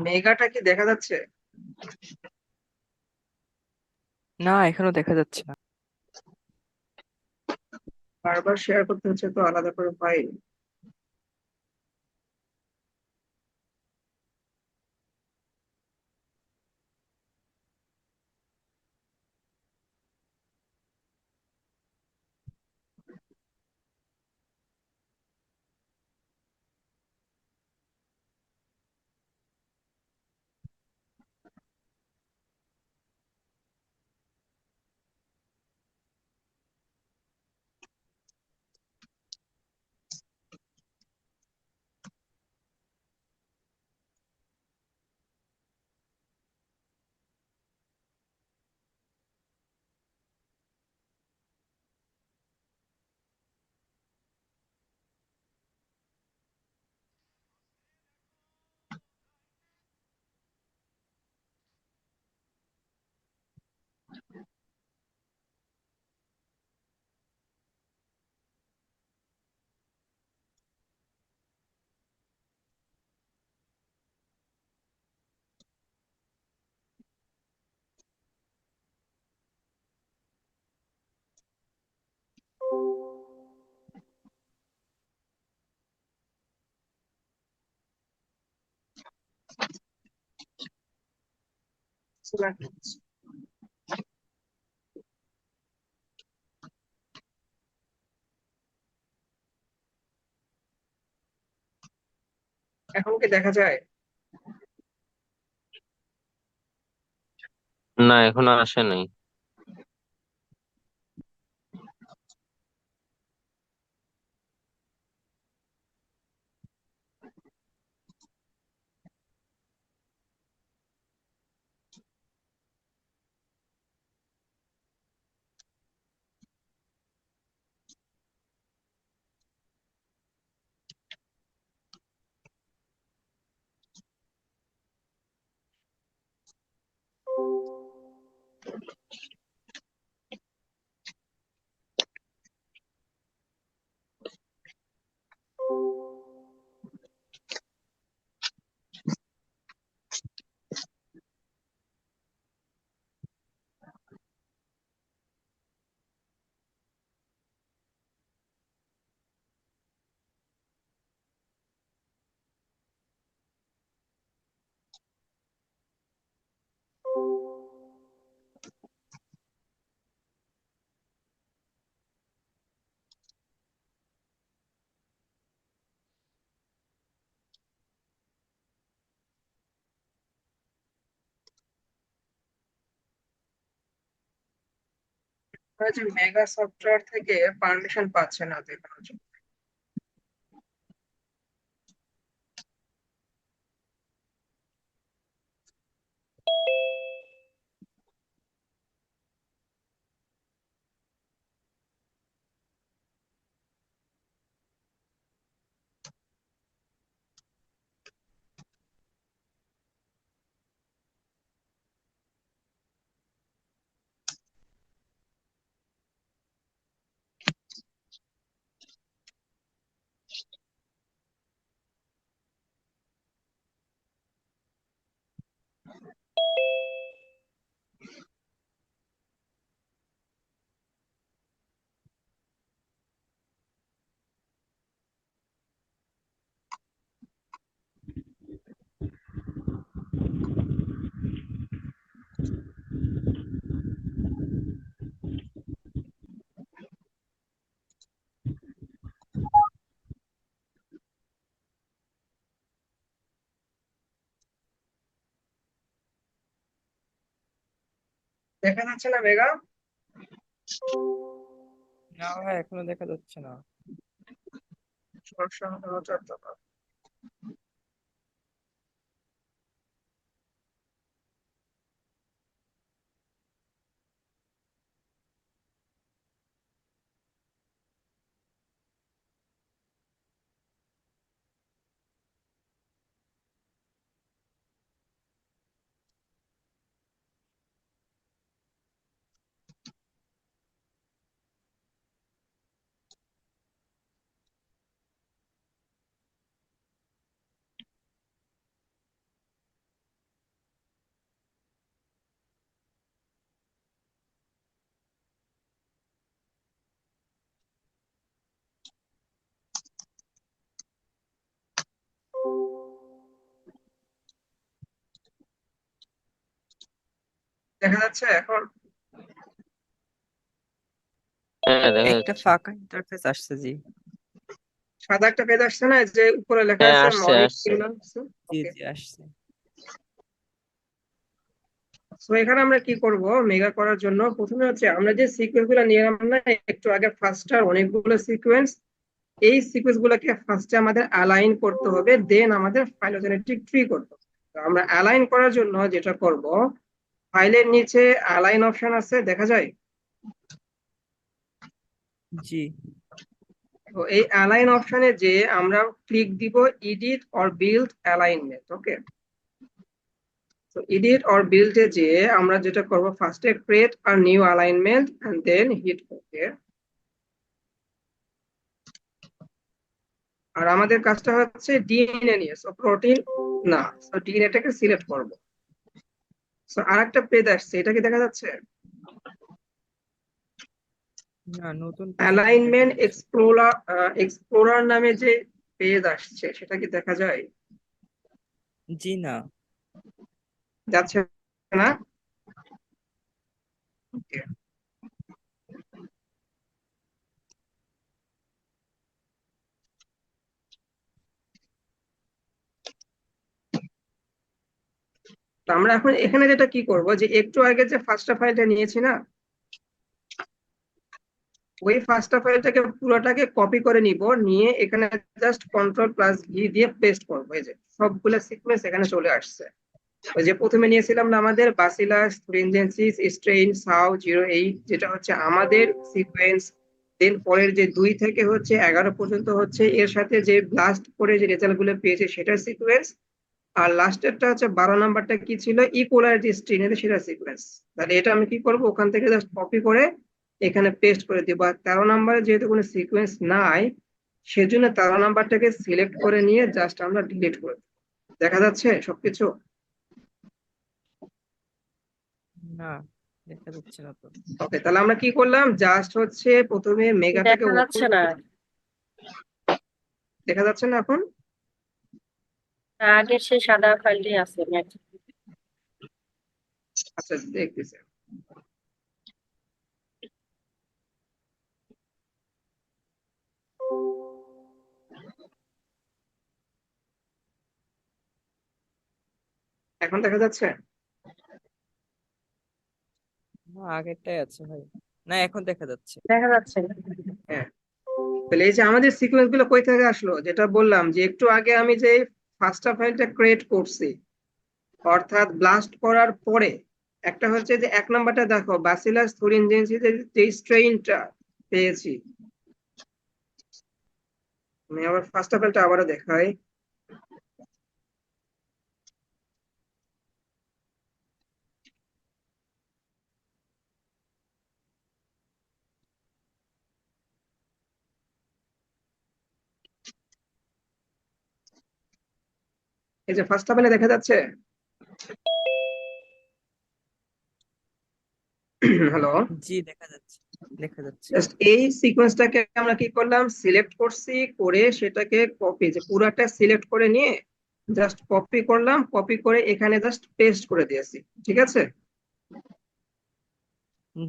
মেগাটা কি দেখা যাচ্ছে? না, এখনো দেখা যাচ্ছে না। বারবার শেয়ার করতে হচ্ছে তো আলাদা করে ফাইল। এখন কি দেখা যায়? না, এখনো আসে নাই। যে মেগা সফটওয়্যার থেকে পারমিশন পাচ্ছে না দেখানোর জন্য। দেখা যাচ্ছে না মেগা? না ভাই, এখনো দেখা যাচ্ছে না। সমস্যা হলো চট্টগ্রাম। দেখা যাচ্ছে এখন? হ্যাঁ, দেখা একটা যাচ্ছে। ফাঁকা ইন্টারফেস আসছে, জি। সাদা একটা পেজ আসছে না, যে উপরে লেখা হ্যাঁ, আছে আসছে আসছে। মলিকিউলার। জি ওকে, জি আসছে। তো এখানে আমরা কি করব মেগা করার জন্য? প্রথমে হচ্ছে আমরা যে সিকোয়েন্স গুলো নিলাম না একটু আগে, ফার্স্টার অনেকগুলো সিকোয়েন্স, এই সিকোয়েন্স গুলোকে ফার্স্টে আমাদের অ্যালাইন করতে হবে, দেন আমাদের ফাইলোজেনেটিক ট্রি করতে হবে। তো আমরা অ্যালাইন করার জন্য যেটা করব, ফাইলের নিচে অ্যালাইন অপশন আছে, দেখা যায়? জি। তো এই অ্যালাইন অপশনে যে আমরা ক্লিক দিব edit or build alignment. Okay, তো এডিট অর বিল্ডে যে আমরা যেটা করব, ফার্স্টে create a new alignment and then hit okay. আর আমাদের কাজটা হচ্ছে ডিএনএ নিয়ে, সো প্রোটিন না, সো ডিএনএটাকে সিলেক্ট করব। সো আরেকটা পেজ আসছে, এটা কি দেখা যাচ্ছে? না, নতুন পেজ অ্যালাইনমেন্ট এক্সপ্লোরার, এক্সপ্লোরার নামে যে পেজ আসছে সেটা কি দেখা যায়? জি না। যাচ্ছে না? Okay. তো আমরা এখন এখানে যেটা কি করব, যে একটু আগে যে ফার্স্ট ফাইলটা নিয়েছি না, ওই ফার্স্ট ফাইলটাকে পুরোটাকে কপি করে নিব, নিয়ে এখানে জাস্ট কন্ট্রোল প্লাস ভি দিয়ে পেস্ট করবো। এই যে সবগুলো সিকোয়েন্স এখানে চলে আসছে। ওই যে প্রথমে নিয়েছিলাম না আমাদের বাসিলাস থুরিনজেন্সিস স্ট্রেইন সাউ 08, যেটা হচ্ছে আমাদের সিকোয়েন্স। দেন পরের যে 2 থেকে হচ্ছে 11 পর্যন্ত হচ্ছে এর সাথে যে ব্লাস্ট করে যে রেজাল্ট গুলো পেয়েছে সেটার সিকোয়েন্স। আর লাস্টেরটা হচ্ছে 12 নাম্বারটা কি ছিল, ইকোলার যে স্ট্রেইন এর সেটা সিকোয়েন্স। তাহলে এটা আমি কি করব, ওখান থেকে জাস্ট কপি করে এখানে পেস্ট করে দিব। আর 13 নাম্বারে যেহেতু কোনো সিকোয়েন্স নাই, সেজন্য 13 নাম্বারটাকে সিলেক্ট করে নিয়ে জাস্ট আমরা ডিলিট করে দেব। দেখা যাচ্ছে সবকিছু? না, দেখা যাচ্ছে না তো। ওকে, তাহলে আমরা কি করলাম, জাস্ট হচ্ছে প্রথমে মেগাটাকে দেখা যাচ্ছে না। দেখা যাচ্ছে না এখন? আগের সেই সাদা ফাইলটি আছে নাকি? আচ্ছা, দেখতেছি। এখন দেখা যাচ্ছে? না, আগেরটাই আছে ভাই। না, এখন দেখা যাচ্ছে। দেখা যাচ্ছে না। হ্যাঁ, তাহলে এই যে আমাদের সিকোয়েন্স গুলো কই থেকে আসলো, যেটা বললাম যে একটু আগে আমি যে ফার্স্টটা ফাইলটা ক্রিয়েট করছি, অর্থাৎ ব্লাস্ট করার পরে একটা হচ্ছে যে 1 নম্বরটা দেখো, ব্যাসিলাস থুরিনজেন্সিস যে স্ট্রেইনটা পেয়েছি। আমি আবার ফার্স্ট ফাইলটা আবারও দেখাই। এই যে ফার্স্ট ফাইলে দেখা যাচ্ছে। হ্যালো, জি, দেখা যাচ্ছে, দেখা যাচ্ছে। জাস্ট এই সিকোয়েন্সটাকে আমরা কি করলাম, সিলেক্ট করছি, করে সেটাকে কপি, যে পুরাটা সিলেক্ট করে নিয়ে জাস্ট কপি করলাম, কপি করে এখানে জাস্ট পেস্ট করে দিয়েছি। ঠিক আছে,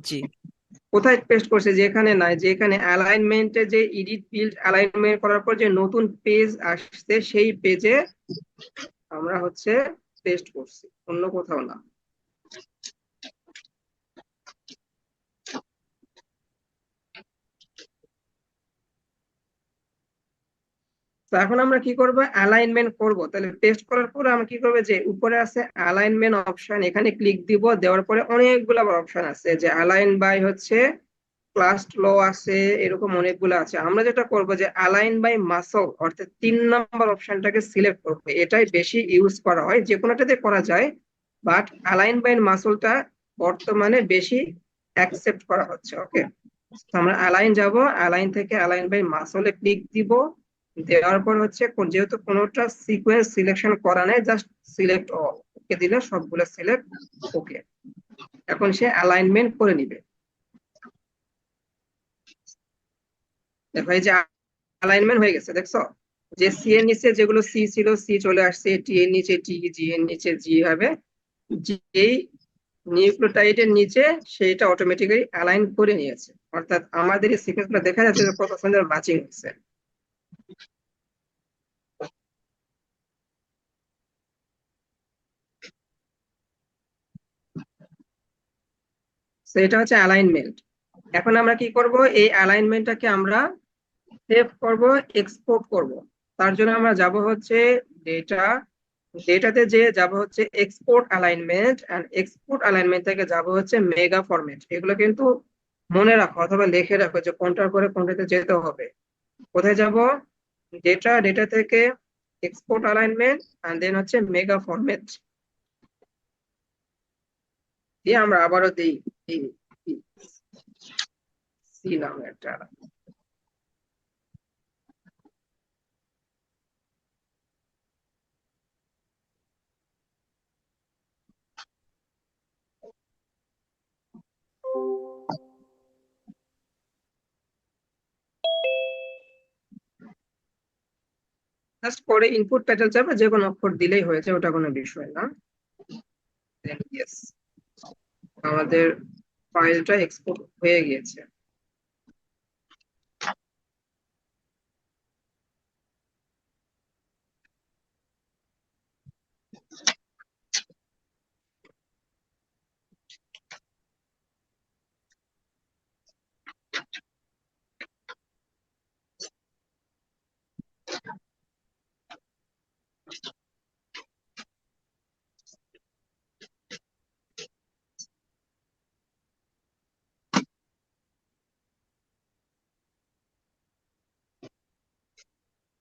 জি, কোথায় পেস্ট করছে, যেখানে নাই, যেখানে অ্যালাইনমেন্টে যে এডিট বিল্ড অ্যালাইনমেন্ট করার পর যে নতুন পেজ আসছে সেই পেজে আমরা হচ্ছে পেস্ট করছি, অন্য কোথাও না। তো এখন আমরা কি করব, অ্যালাইনমেন্ট করব। তাহলে পেস্ট করার পরে আমরা কি করব, যে উপরে আছে অ্যালাইনমেন্ট অপশন, এখানে ক্লিক দিব। দেওয়ার পরে অনেকগুলো আবার অপশন আছে, যে অ্যালাইন বাই হচ্ছে ক্লাস লো আছে, এরকম অনেকগুলো আছে। আমরা যেটা করব, যে অ্যালাইন বাই মাসল অর্থাৎ 3 নম্বর অপশনটাকে সিলেক্ট করব। এটাই বেশি ইউজ করা হয়, যে কোনোটাতে করা যায়, বাট অ্যালাইন বাই মাসলটা বর্তমানে বেশি অ্যাকসেপ্ট করা হচ্ছে। ওকে, আমরা অ্যালাইন যাব, অ্যালাইন থেকে অ্যালাইন বাই মাসলে ক্লিক দিব। দেওয়ার পর হচ্ছে যেহেতু কোনোটা সিকোয়েন্স সিলেকশন করা নেই, জাস্ট সিলেক্ট অল, ওকে দিলে সবগুলো সিলেক্ট। ওকে, এখন সে অ্যালাইনমেন্ট করে নিবে। দেখো এই যে অ্যালাইনমেন্ট হয়ে গেছে, দেখছো যে সি এর নিচে যেগুলো সি ছিল সি চলে আসছে, টি এর নিচে টি, জি এর নিচে জি হবে। যেই নিউক্লিওটাইডের নিচে সেটা অটোমেটিক্যালি অ্যালাইন করে নিয়েছে, অর্থাৎ আমাদের এই সিকোয়েন্সগুলো দেখা যাচ্ছে যে কত সুন্দর ম্যাচিং হচ্ছে। তো এটা হচ্ছে অ্যালাইনমেন্ট। এখন আমরা কি করব, এই অ্যালাইনমেন্টটাকে আমরা সেভ করব, এক্সপোর্ট করব। তার জন্য আমরা যাব হচ্ছে ডেটা, ডেটাতে যে যাব হচ্ছে export alignment, and export alignment থেকে যাব হচ্ছে মেগা ফরম্যাট। এগুলো কিন্তু মনে রাখো অথবা লিখে রাখো, যে কোনটার পরে কোনটাতে যেতে হবে। কোথায় যাব, ডেটা, ডেটা থেকে এক্সপোর্ট অ্যালাইনমেন্ট, এন্ড দেন হচ্ছে মেগা ফরম্যাট দিয়ে আমরা আবারও দিই সি নামে একটা। জাস্ট পরে ইনপুট টাইটেল যাবে, যে কোনো অক্ষর দিলেই হয়েছে, ওটা কোনো বিষয় না। ইয়েস, আমাদের ফাইলটা এক্সপোর্ট হয়ে গিয়েছে।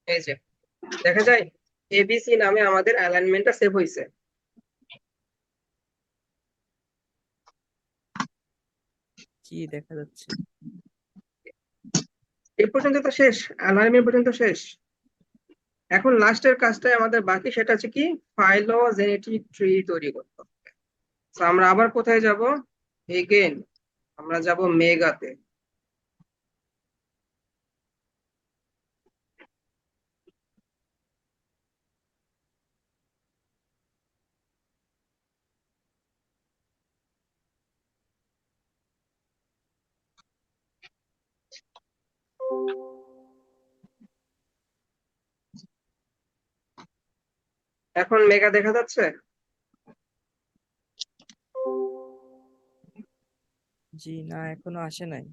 এই যে দেখা যায় এবিসি নামে আমাদের অ্যালাইনমেন্টটা সেভ হয়েছে। কি দেখা যাচ্ছে? এই পর্যন্ত তো শেষ, অ্যালাইনমেন্ট পর্যন্ত শেষ। এখন লাস্টের কাজটাই আমাদের বাকি, সেটা হচ্ছে কি, ফাইলোজেনেটিক ট্রি তৈরি করতে হবে। তো আমরা আবার কোথায় যাব, এগেন আমরা যাব মেগাতে। এখন মেগা দেখা যাচ্ছে। জি না, এখনো আসে নাই।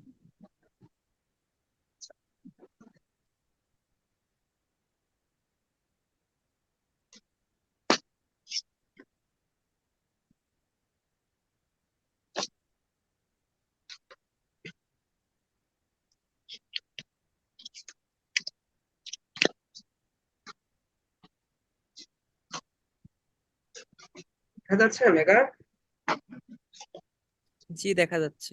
দেখা যাচ্ছে মেঘা? জি দেখা যাচ্ছে।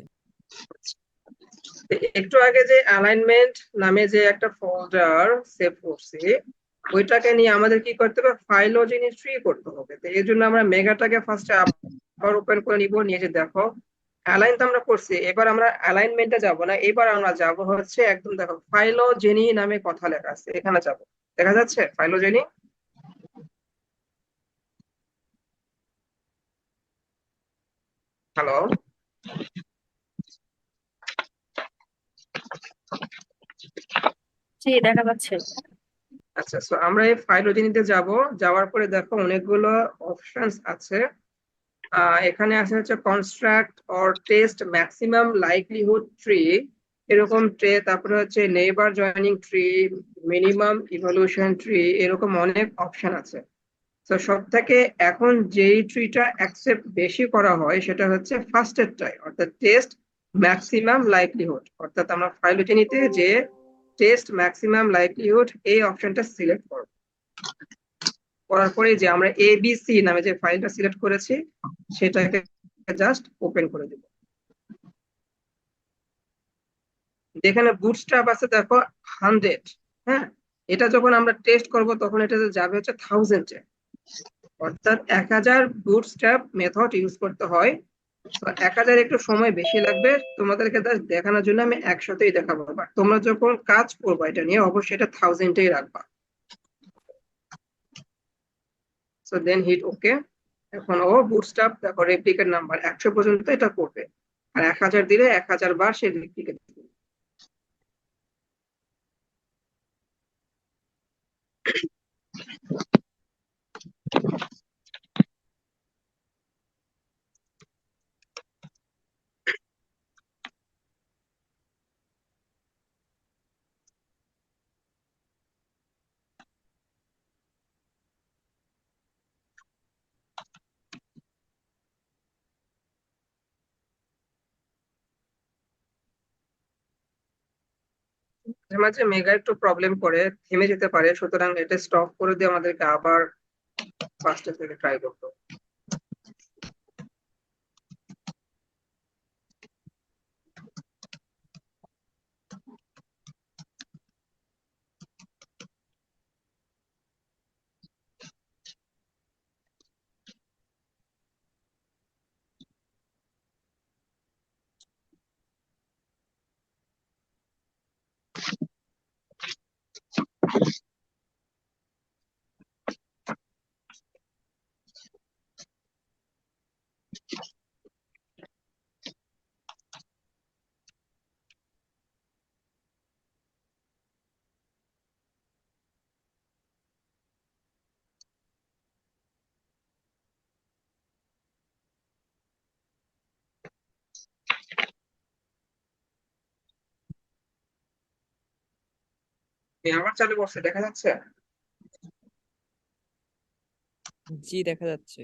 একটু আগে যে অ্যালাইনমেন্ট নামে যে একটা ফোল্ডার সেভ করছি, ওইটাকে নিয়ে আমাদের কি করতে হবে, ফাইলোজেনি ট্রি করতে হবে। তো এই জন্য আমরা মেগাটাকে ফার্স্টে আবার ওপেন করে নিব, নিয়ে যে দেখো অ্যালাইন তো আমরা করছি, এবার আমরা অ্যালাইনমেন্টে যাব না, এবার আমরা যাব হচ্ছে একদম দেখো ফাইলোজেনি নামে কথা লেখা আছে, এখানে যাব। দেখা যাচ্ছে ফাইলোজেনি? হ্যালো? জি দেখা যাচ্ছে। আচ্ছা, সো আমরা এই ফাইলোজেনিতে যাব। যাওয়ার পরে দেখো অনেকগুলো অপশনস আছে। এখানে আছে হচ্ছে construct or test maximum likelihood tree, এরকম ট্রি, তারপরে হচ্ছে neighbour joining tree, minimum evolution tree, এরকম অনেক অপশন আছে। তো সব থেকে এখন যেই ট্রিটা অ্যাকসেপ্ট বেশি করা হয় সেটা হচ্ছে ফার্স্টের ট্রাই, অর্থাৎ টেস্ট ম্যাক্সিমাম লাইকলিহুড। অর্থাৎ আমরা ফাইলোজেনিতে যে টেস্ট ম্যাক্সিমাম লাইকলিহুড এই অপশনটা সিলেক্ট করব। করার পরে যে আমরা এবিসি নামে যে ফাইলটা সিলেক্ট করেছি সেটাকে জাস্ট ওপেন করে দিব। যেখানে বুটস্ট্র্যাপ আছে দেখো 100, হ্যাঁ, এটা যখন আমরা টেস্ট করব তখন এটা যাবে হচ্ছে 1000-এ, অর্থাৎ 1000 বুটস্ট্র্যাপ মেথড ইউজ করতে হয়। তো 1000 একটু সময় বেশি লাগবে, তোমাদেরকে জাস্ট দেখানোর জন্য আমি একসাথেই দেখাবো। বাট তোমরা যখন কাজ করবে এটা নিয়ে অবশ্যই এটা 1000-এই রাখবা। সো দেন হিট ওকে। এখন ও বুটস্ট্র্যাপ দেখো রেপ্লিকেট নাম্বার 100 পর্যন্ত এটা করবে, আর 1000 দিলে 1000 বার সে রেপ্লিকেট করবে। মাঝে মাঝে মেগা একটু প্রবলেম করে থেমে যেতে পারে, সুতরাং এটা স্টপ করে দিয়ে আমাদেরকে আবার ফার্স্ট থেকে ট্রাই করতে হবে। আবার চালু করছে, দেখা যাচ্ছে? জি দেখা যাচ্ছে।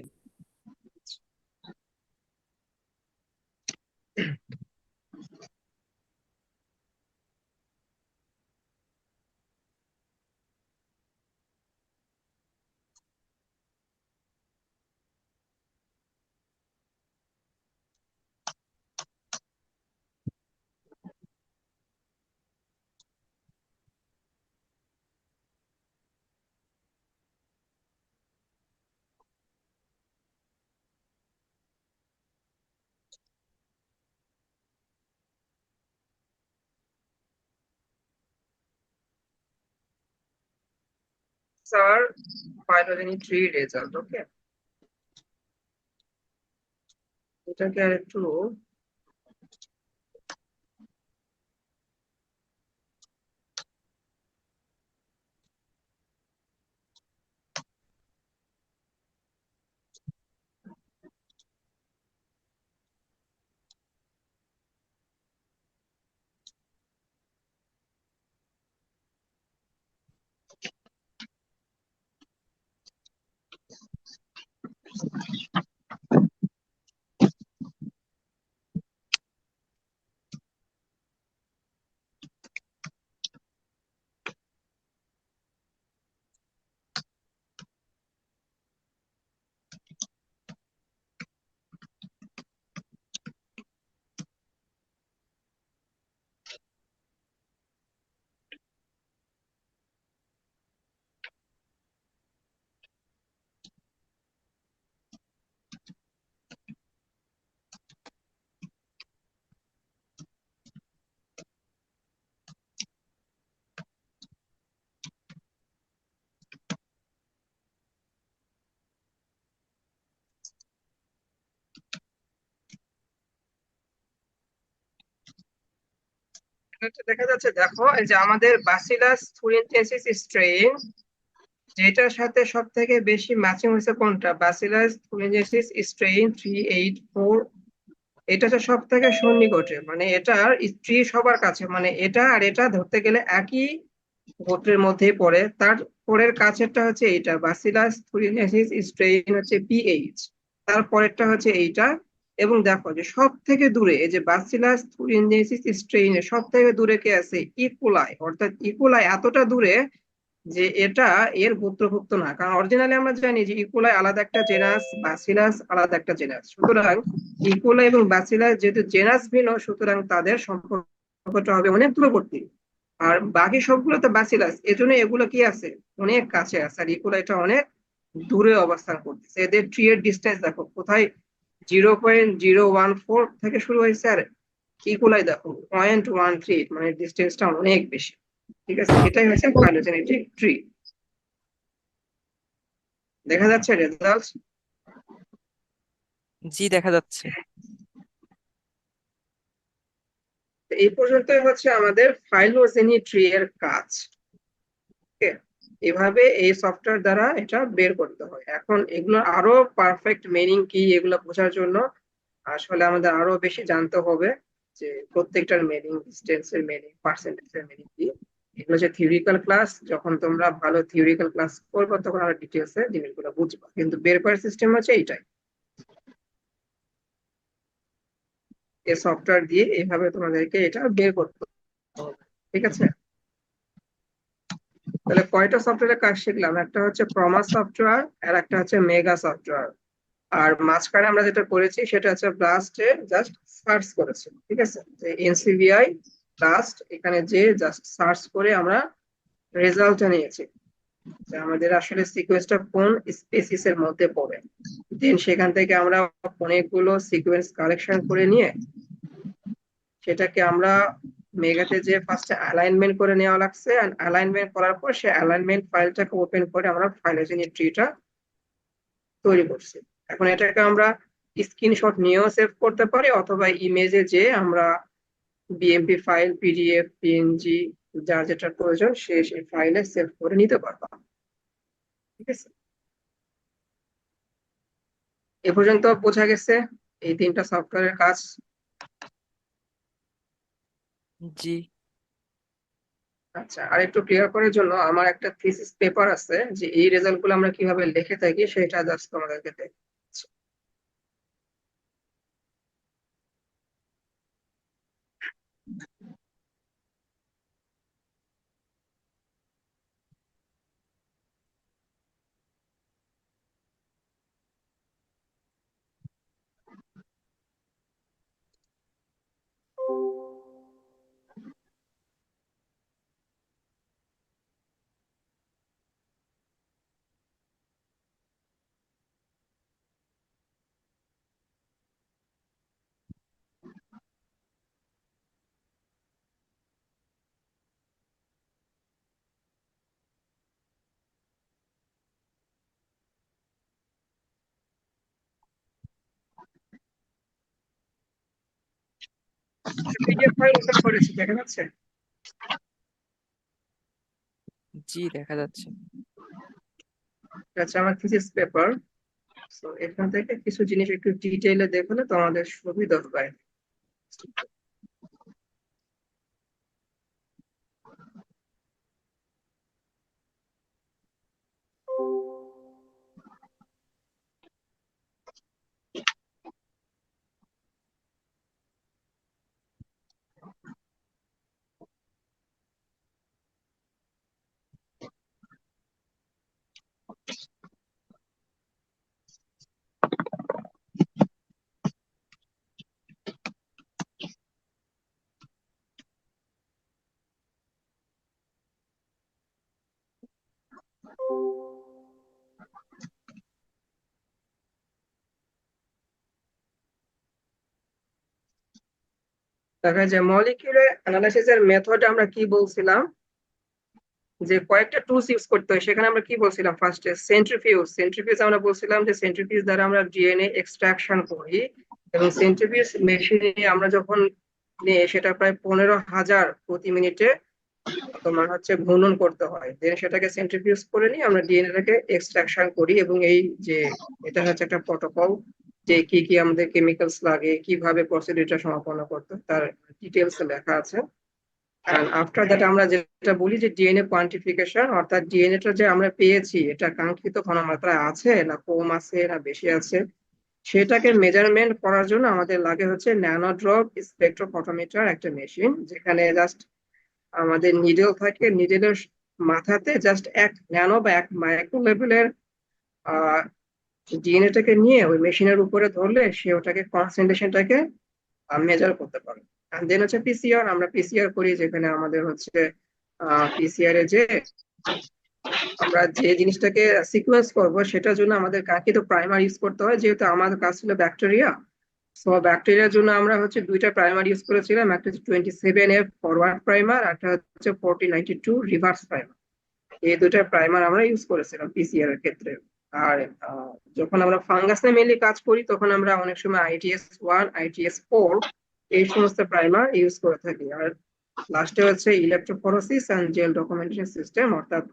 Sir, phylogeny 3 result okay. এটাকে আর একটু এটা দেখা যাচ্ছে, দেখো এই যে আমাদের ব্যাসিলাস থুরিনজেন্সিস স্ট্রেইন, যেটার সাথে সব থেকে বেশি ম্যাচিং হয়েছে কোনটা? Bacillus thuringiensis strain 384। এটা হচ্ছে সব থেকে সন্নিকটে, মানে এটার স্ত্রী সবার কাছে, মানে এটা আর এটা ধরতে গেলে একই গোত্রের মধ্যেই পড়ে। তার পরের কাছেরটা হচ্ছে এইটা, ব্যাসিলাস থুরিনজেন্সিস স্ট্রেইন হচ্ছে পিএইচ। তারপরেরটা হচ্ছে এইটা। এবং দেখো যে সব থেকে দূরে এই যে ব্যাসিলাস থুরিনজেন্সিস স্ট্রেইনের সব থেকে দূরে কে আছে? ইকোলাই। অর্থাৎ ইকোলাই এতটা দূরে যে এটা এর গোত্রভুক্ত না, কারণ অরিজিনালি আমরা জানি যে ইকোলাই আলাদা একটা জেনাস, ব্যাসিলাস আলাদা একটা জেনাস। সুতরাং ইকোলাই এবং ব্যাসিলাস যেহেতু জেনাস ভিন্ন, সুতরাং তাদের সম্পর্কটা হবে অনেক দূরবর্তী। আর বাকি সবগুলো তো ব্যাসিলাস, এজন্য এগুলো কি আছে? অনেক কাছে আছে। আর ইকোলাইটা অনেক দূরে অবস্থান করতেছে। এদের ট্রি এর ডিস্টেন্স দেখো কোথায়, 0.014 থেকে শুরু হয়েছে, আর ইকোলাই দেখো 0.13, মানে ডিস্টেন্সটা অনেক বেশি। ঠিক আছে, এটাই হচ্ছে ফাইলোজেনেটিক ট্রি। দেখা যাচ্ছে রেজাল্ট? জি দেখা যাচ্ছে। এই পর্যন্তই হচ্ছে আমাদের ফাইলোজেনি ট্রি এর কাজ। এভাবে এই সফটওয়্যার দ্বারা এটা বের করতে হয়। এখন এগুলো আরো পারফেক্ট মিনিং কি এগুলো বোঝার জন্য আসলে আমাদের আরো বেশি জানতে হবে যে প্রত্যেকটার মিনিং, ডিস্টেন্সের মিনিং, পার্সেন্টেজের মিনিং কি। এগুলো যে থিওরিক্যাল ক্লাস, যখন তোমরা ভালো থিওরিক্যাল ক্লাস করবে তখন আরো ডিটেলসে জিনিসগুলো বুঝবা, কিন্তু বের করার সিস্টেম হচ্ছে এইটাই। এই সফটওয়্যার দিয়ে এইভাবে তোমাদেরকে এটা বের করতে হবে। ঠিক আছে, তাহলে কয়টা সফটওয়্যারের কাজ শিখলাম? একটা হচ্ছে প্রমাস সফটওয়্যার, আর একটা হচ্ছে মেগা সফটওয়্যার। আর মাঝখানে আমরা যেটা করেছি সেটা হচ্ছে ব্লাস্টে জাস্ট সার্চ করেছি। ঠিক আছে, যে এনসিভিআই ব্লাস্ট, এখানে যে জাস্ট সার্চ করে আমরা রেজাল্টটা নিয়েছি যে আমাদের আসলে সিকোয়েন্সটা কোন স্পেসিস এর মধ্যে পড়ে। দেন সেখান থেকে আমরা অনেকগুলো সিকোয়েন্স কালেকশন করে নিয়ে সেটাকে আমরা মেগাতে যে ফার্স্টে অ্যালাইনমেন্ট করে নেওয়া লাগছে, আর অ্যালাইনমেন্ট করার পর সে অ্যালাইনমেন্ট ফাইলটাকে ওপেন করে আমরা ফাইলোজেনি ট্রিটা তৈরি করছি। এখন এটাকে আমরা স্ক্রিনশট নিয়েও সেভ করতে পারি, অথবা ইমেজে যে আমরা বিএমপি ফাইল, পিডিএফ, পিএনজি, যার যেটা প্রয়োজন সে সেই ফাইলে সেভ করে নিতে পারবা। ঠিক আছে, এ পর্যন্ত বোঝা গেছে এই তিনটা সফটওয়্যারের কাজ? জি আচ্ছা, আর একটু ক্লিয়ার করার জন্য আমার একটা থিসিস পেপার আছে, যে এই রেজাল্ট গুলো আমরা কিভাবে লিখে থাকি সেটা জাস্ট তোমাদেরকে দেখাচ্ছি। পিডিএফ ফাইল ওপেন করেছি, দেখা যাচ্ছে? জি দেখা যাচ্ছে। এটা হচ্ছে আমার থিসিস পেপার। তো এখান থেকে কিছু জিনিস একটু ডিটেইলে দেখলে তোমাদের সুবিধা হবে। দেখা যায় মলিকিউলার অ্যানালাইসিসের মেথড আমরা কি বলছিলাম, যে কয়েকটা টুলস ইউজ করতে হয়। সেখানে আমরা কি বলছিলাম? ফার্স্টে সেন্ট্রিফিউজ আমরা বলছিলাম যে সেন্ট্রিফিউজ দ্বারা আমরা ডিএনএ এক্সট্রাকশন করি, এবং সেন্ট্রিফিউজ মেশিনে আমরা যখন নিয়ে সেটা প্রায় 15,000 প্রতি মিনিটে তোমার হচ্ছে ঘূর্ণন করতে হয়, দেন সেটাকে সেন্ট্রিফিউজ করে নিয়ে আমরা ডিএনএ টাকে এক্সট্রাকশন করি। এবং এই যে এটা হচ্ছে একটা প্রোটোকল, যে কি কি আমাদের কেমিক্যালস লাগে, কিভাবে প্রসিডিউরটা সম্পন্ন করতে হয়, তার ডিটেলস লেখা আছে। এন্ড আফটার দ্যাট আমরা যেটা বলি যে ডিএনএ কোয়ান্টিফিকেশন, অর্থাৎ ডিএনএটা যে আমরা পেয়েছি এটা কাঙ্ক্ষিত ঘনমাত্রায় আছে না কম আছে না বেশি আছে, সেটাকে মেজারমেন্ট করার জন্য আমাদের লাগে হচ্ছে ন্যানোড্রপ স্পেকট্রোফটোমিটার, একটা মেশিন যেখানে জাস্ট আমাদের নিডেল থাকে, নিডেলের মাথাতে জাস্ট 1 ন্যানো বা 1 মাইক্রো লেভেলের ডিএনএটাকে নিয়ে ওই মেশিনের উপরে ধরলে সে ওটাকে কনসেন্ট্রেশনটাকে মেজার করতে পারে। আর দেন হচ্ছে পিসিআর, আমরা পিসিআর করি যেখানে আমাদের হচ্ছে পিসিআর এ যে আমরা যে জিনিসটাকে সিকোয়েন্স করব সেটার জন্য আমাদের কাঙ্ক্ষিত প্রাইমার ইউজ করতে হয়, যেহেতু আমাদের কাজ ছিল ব্যাকটেরিয়া। সো ব্যাকটেরিয়ার জন্য আমরা হচ্ছে দুইটা প্রাইমার ইউজ করেছিলাম, একটা হচ্ছে 27F ফরওয়ার্ড প্রাইমার, একটা হচ্ছে 4092 রিভার্স প্রাইমার। এই দুইটা প্রাইমার আমরা ইউজ করেছিলাম পিসিআর এর ক্ষেত্রে। আর যখন আমরা ফাঙ্গাস নিয়ে মেনলি কাজ করি তখন আমরা অনেক সময় ITS-1 ITS-4 এই সমস্ত প্রাইমার ইউজ করে থাকি। আর লাস্টে হচ্ছে electrophoresis and gel documentation system, অর্থাৎ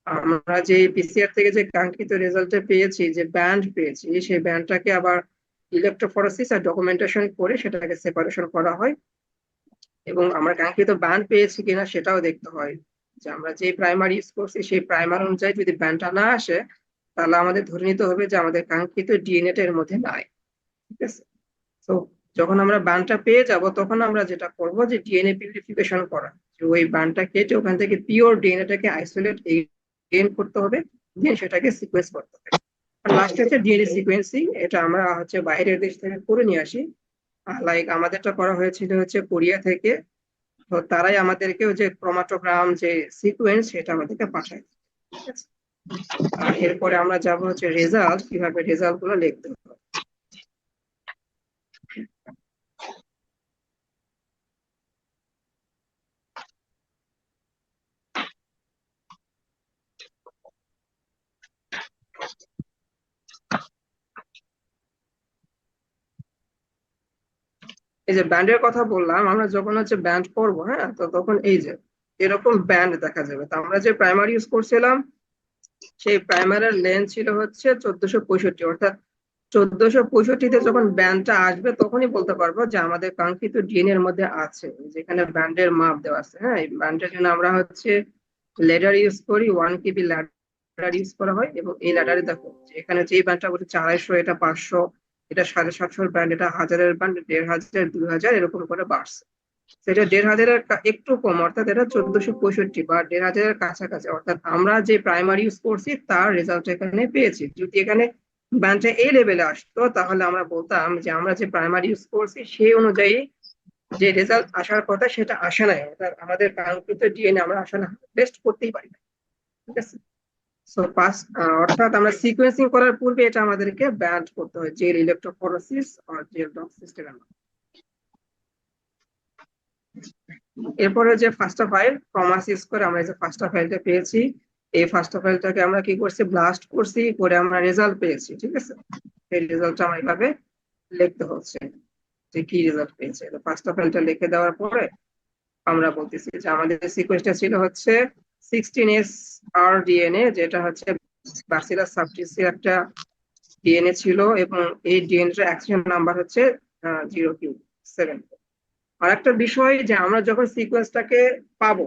আমরা যে পিসিআর থেকে যে কাঙ্ক্ষিত রেজাল্টে পেয়েছি, যে ব্যান্ড পেয়েছি, সেই ব্যান্ডটাকে আবার ইলেকট্রোফোরেসিস আর ডকুমেন্টেশন করে সেটাকে সেপারেশন করা হয়। এবং আমরা কাঙ্ক্ষিত ব্যান্ড পেয়েছি কিনা সেটাও দেখতে হয়, যে আমরা যে প্রাইমার ইউজ করছি সেই প্রাইমার অনুযায়ী যদি ব্যান্ডটা না আসে তাহলে আমাদের ধরে নিতে হবে যে আমাদের কাঙ্ক্ষিত ডিএনএ এর মধ্যে নাই। ঠিক আছে, তো যখন আমরা ব্যান্ডটা পেয়ে যাব তখন আমরা যেটা করব যে ডিএনএ পিউরিফিকেশন করা, যে ওই ব্যান্ডটা কেটে ওখান থেকে পিওর ডিএনএটাকে আইসোলেট গেইন করতে হবে, দেন সেটাকে সিকোয়েন্স করতে হবে। আর লাস্ট হচ্ছে ডিএনএ সিকোয়েন্সিং, এটা আমরা হচ্ছে বাইরের দেশ থেকে করে নিয়ে আসি। লাইক আমাদেরটা করা হয়েছিল হচ্ছে কোরিয়া থেকে, তো তারাই আমাদেরকে যে ক্রোমাটোগ্রাম যে সিকোয়েন্স সেটা আমাদেরকে পাঠায়। ঠিক আছে, আর এরপরে আমরা যাব হচ্ছে রেজাল্ট, কিভাবে রেজাল্ট গুলো লিখতে হবে। এই যে ব্যান্ডের কথা বললাম, আমরা যখন হচ্ছে ব্যান্ড করবো, হ্যাঁ, তো তখন এই যে এরকম ব্যান্ড দেখা যাবে। তো আমরা যে প্রাইমার ইউজ করছিলাম সেই প্রাইমারের লেন্থ ছিল হচ্ছে 1465, অর্থাৎ 1465-তে যখন ব্যান্ডটা আসবে তখনই বলতে পারবো যে আমাদের কাঙ্ক্ষিত ডিএনএ এর মধ্যে আছে, যেখানে ব্যান্ডের মাপ দেওয়া আছে। হ্যাঁ, এই ব্যান্ডের জন্য আমরা হচ্ছে লেডার ইউজ করি, 1 KB লেডার ইউজ করা হয়। এবং এই লেডারে দেখো যে এখানে যে ব্যান্ডটা বলছে 250, এটা 500, এটা 750 ব্যান্ড, এটা 1000-এর ব্যান্ড, 1500, 2000 এরকম করে বাড়ছে। সেটা 1500-এর একটু কম, অর্থাৎ এটা 1465 বা 1500-এর কাছাকাছি। অর্থাৎ আমরা যে প্রাইমারি ইউজ করছি তার রেজাল্ট এখানে পেয়েছি। যদি এখানে ব্যান্ডটা এই লেভেলে আসতো তাহলে আমরা বলতাম যে আমরা যে প্রাইমারি ইউজ করছি সেই অনুযায়ী যে রেজাল্ট আসার কথা সেটা আসে নাই, অর্থাৎ আমাদের কাঙ্ক্ষিত ডিএনএ আমরা আসলে টেস্ট করতেই পারি না। ঠিক আছে, সো অর্থাৎ আমরা সিকোয়েন্সিং করার পূর্বে এটা আমাদেরকে ব্যান্ড করতে হয়, জেল ইলেকট্রোফোরেসিস আর জেল ডক সিস্টেমের মধ্যে। এরপরে যে ফার্স্ট ফাইল প্রমাস ইউজ করে আমরা যে ফার্স্ট ফাইলটা পেয়েছি, এই ফার্স্ট ফাইলটাকে আমরা কি করছি, ব্লাস্ট করছি, করে আমরা রেজাল্ট পেয়েছি। ঠিক আছে, এই রেজাল্টটা আমরা এইভাবে লিখতে হচ্ছে যে কি রেজাল্ট পেয়েছে। ফার্স্ট ফাইলটা লিখে দেওয়ার পরে আমরা বলতেছি যে আমাদের সিকোয়েন্সটা ছিল হচ্ছে 16S RDNA, যেটা হচ্ছে ব্যাসিলাস সাবটিসের একটা ডিএনএ ছিল, এবং এই ডিএনএ অ্যাকশন নাম্বার হচ্ছে 0Q7। আর একটা বিষয় যে আমরা যখন সিকোয়েন্সটাকে পাবো,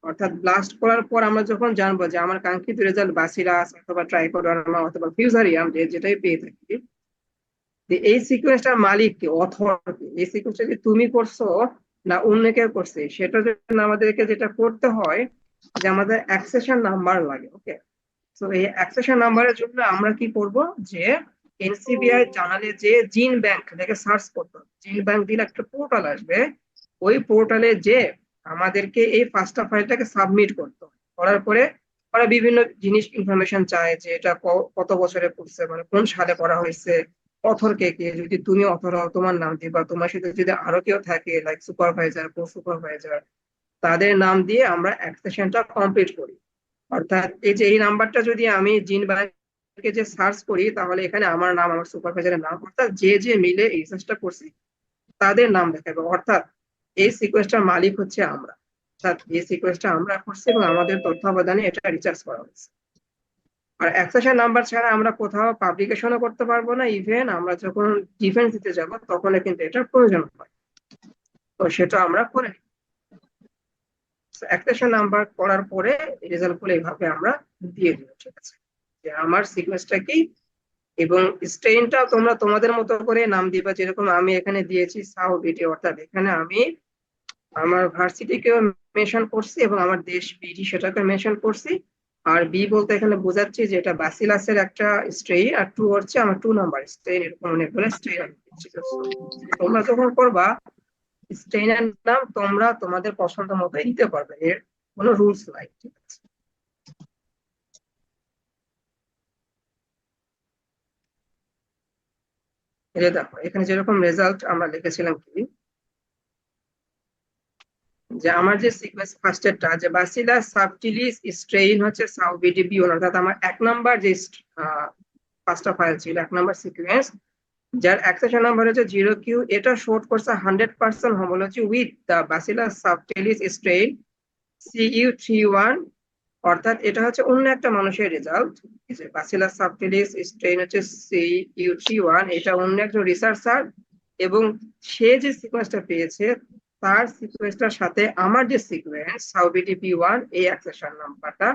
অর্থাৎ ব্লাস্ট করার পর আমরা যখন জানবো যে আমার কাঙ্ক্ষিত রেজাল্ট ব্যাসিলাস অথবা ট্রাইকোডার্মা অথবা ফিউজারিয়াম, যেটাই পেয়ে থাকি, এই সিকোয়েন্সটার মালিক কে, অথর কে, এই সিকোয়েন্সটা যে তুমি করছো না অন্য কেউ করছে, সেটার জন্য আমাদেরকে যেটা করতে হয় যে আমাদের অ্যাক্সেশন নাম্বার লাগে। ওকে, তো এই অ্যাক্সেশন নাম্বারের জন্য আমরা কি করব, যে এনসিবিআই জানালে যে জিন ব্যাংক থেকে সার্চ করতে হবে, জিন ব্যাংক দিলে একটা পোর্টাল আসবে, ওই পোর্টালে যে আমাদেরকে এই ফার্স্ট ফাইলটাকে সাবমিট করতে হবে। করার পরে ওরা বিভিন্ন জিনিস ইনফরমেশন চায়, যে এটা কত বছরে করছে, মানে কোন সালে করা হয়েছে, অথর কে কে, যদি তুমি অথর হও তোমার নাম দিবা, তোমার সাথে যদি আরো কেউ থাকে লাইক সুপারভাইজার, কো সুপারভাইজার, তাদের নাম দিয়ে আমরা অ্যাক্সেশনটা কমপ্লিট করি। অর্থাৎ এই যে এই নাম্বারটা যদি আমি জিন ব্যাংকে যে সার্চ করি তাহলে এখানে আমার নাম, আমার সুপারভাইজারের নাম, অর্থাৎ যে যে মিলে এই সার্চটা করছি তাদের নাম দেখাবে। অর্থাৎ এই সিকোয়েন্সটার মালিক হচ্ছে আমরা, অর্থাৎ এই সিকোয়েন্সটা আমরা করছি এবং আমাদের তত্ত্বাবধানে এটা রিসার্চ করা হয়েছে। আর অ্যাক্সেশন নাম্বার ছাড়া আমরা কোথাও পাবলিকেশনও করতে পারবো না, ইভেন আমরা যখন ডিফেন্স দিতে যাব তখন কিন্তু এটার প্রয়োজন হয়, তো সেটা আমরা করে নিই। অ্যাক্সেশন নাম্বার করার পরে রেজাল্ট গুলো এইভাবে আমরা দিয়ে দিব, ঠিক আছে, যে আমার সিকোয়েন্সটা কি, এবং স্ট্রেইনটাও তোমরা তোমাদের মতো করে নাম দিবা, যেরকম আমি এখানে দিয়েছি সাউ বিটি, অর্থাৎ এখানে আমি আমার ভার্সিটিকেও মেনশন করছি এবং আমার দেশ বিটি সেটাকে মেনশন করছি। আর বি বলতে এখানে বোঝাচ্ছি যে এটা ব্যাসিলাসের একটা স্ট্রেইন, আর 2 হচ্ছে আমার 2 নাম্বার স্ট্রেইন, এরকম অনেকগুলো স্ট্রেইন আমি দিচ্ছি। তোমরা যখন করবা স্ট্রেইনের নাম তোমরা তোমাদের পছন্দ মতো দিতে পারবে, এর কোনো রুলস নাই, ঠিক আছে। এই যে দেখো এখানে যেরকম রেজাল্ট আমরা লিখেছিলাম কি, যে আমার যে সিকোয়েন্স ফার্স্টেরটা যে ব্যাসিলাস সাবটিলিস স্ট্রেইন হচ্ছে সাউ বিডিবি, অর্থাৎ আমার 1 নাম্বার যে পাঁচটা ফাইল ছিল, 1 নাম্বার সিকোয়েন্স, যার অ্যাক্সেশন নাম্বার হচ্ছে 0Q, এটা শর্ট করছে 100% homology with the Bacillus subtilis strain CU31, অর্থাৎ এটা হচ্ছে অন্য একটা মানুষের রেজাল্ট। যে ব্যাসিলাস সাবটিলিস স্ট্রেইন হচ্ছে CU31, এটা অন্য একজন রিসার্চার, এবং সে যে সিকোয়েন্সটা পেয়েছে তার সিকোয়েন্সটার সাথে আমার যে সিকোয়েন্স সাউবিডিপি1, এই অ্যাক্সেশন নাম্বারটা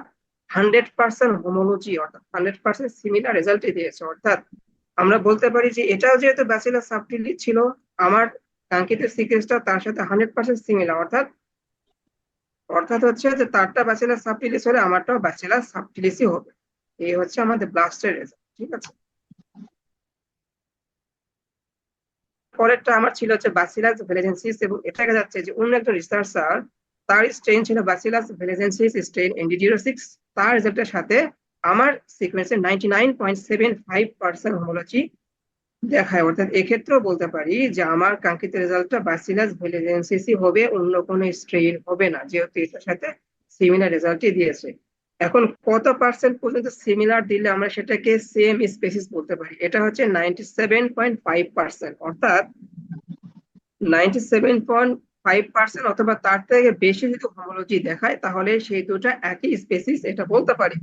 100% হোমোলজি, অর্থাৎ 100% সিমিলার রেজাল্টই দিয়েছে। অর্থাৎ আমরা বলতে পারি যে এটাও যেহেতু ব্যাসিলাস সাবটিলিস ছিল, আমার কাঙ্ক্ষিত সিকোয়েন্সটা তার সাথে 100% সিমিলার, অর্থাৎ হচ্ছে যে তারটা ব্যাচেলার সাবটিলিস হলে আমারটাও ব্যাচেলার সাবটিলিসই হবে। এই হচ্ছে আমাদের ব্লাস্টের রেজাল্ট, ঠিক আছে। পরেরটা আমার ছিল হচ্ছে ব্যাসিলাস ভেলেজেন্সিস, এবং এটা দেখা যাচ্ছে যে অন্য একটা রিসার্চার তার স্ট্রেইন ছিল ব্যাসিলাস ভেলেজেন্সিস স্ট্রেইন ND06, তার রেজাল্টের সাথে আমার সিকোয়েন্সের 99.75% হোমোলজি দেখায়। অর্থাৎ এক্ষেত্রেও বলতে পারি যে আমার কাঙ্ক্ষিত রেজাল্টটা ব্যাসিলাস ভেলেজেন্সিসই হবে, অন্য কোনো স্ট্রেইন হবে না, যেহেতু এটার সাথে সিমিলার রেজাল্টই দিয়েছে। এখন কত পার্সেন্ট পর্যন্ত সিমিলার দিলে আমরা সেটাকে সেম স্পেসিস বলতে পারি, এটা হচ্ছে 97.5%, অর্থাৎ 97.5% অথবা তার থেকে বেশি যদি হোমোলজি দেখায় তাহলে সেই দুটো একই স্পেসিস এটা বলতে পারি।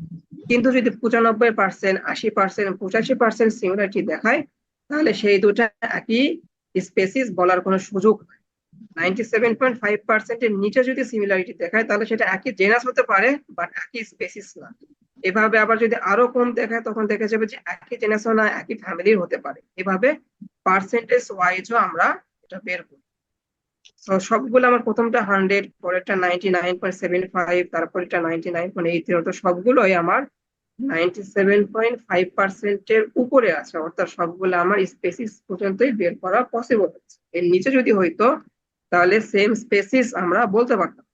কিন্তু যদি 95%, 80%, 85% সিমিলারিটি দেখায় তাহলে সেই দুটো একই স্পেসিস বলার কোনো সুযোগ নাই। 97.5% এর নিচে যদি সিমিলারিটি দেখায় তাহলে সেটা একই জেনাস হতে পারে বাট একই স্পেসিস না। এভাবে আবার যদি আরো কম দেখায় তখন দেখা যাবে যে একই জেনাসও না, একই ফ্যামিলির হতে পারে। এভাবে পার্সেন্টেজ ওয়াইজও আমরা এটা বের করি। তো সবগুলো আমার প্রথমটা 100, পরেরটা 99.75, তারপরেরটা 99.83, অর্থাৎ সবগুলোই আমার 97.5% এর উপরে আছে, অর্থাৎ সবগুলো আমার স্পেসিস পর্যন্তই বের করা পসিবল হচ্ছে। এর নিচে যদি হইতো তাহলে সেম স্পেসিস আমরা বলতে পারতাম।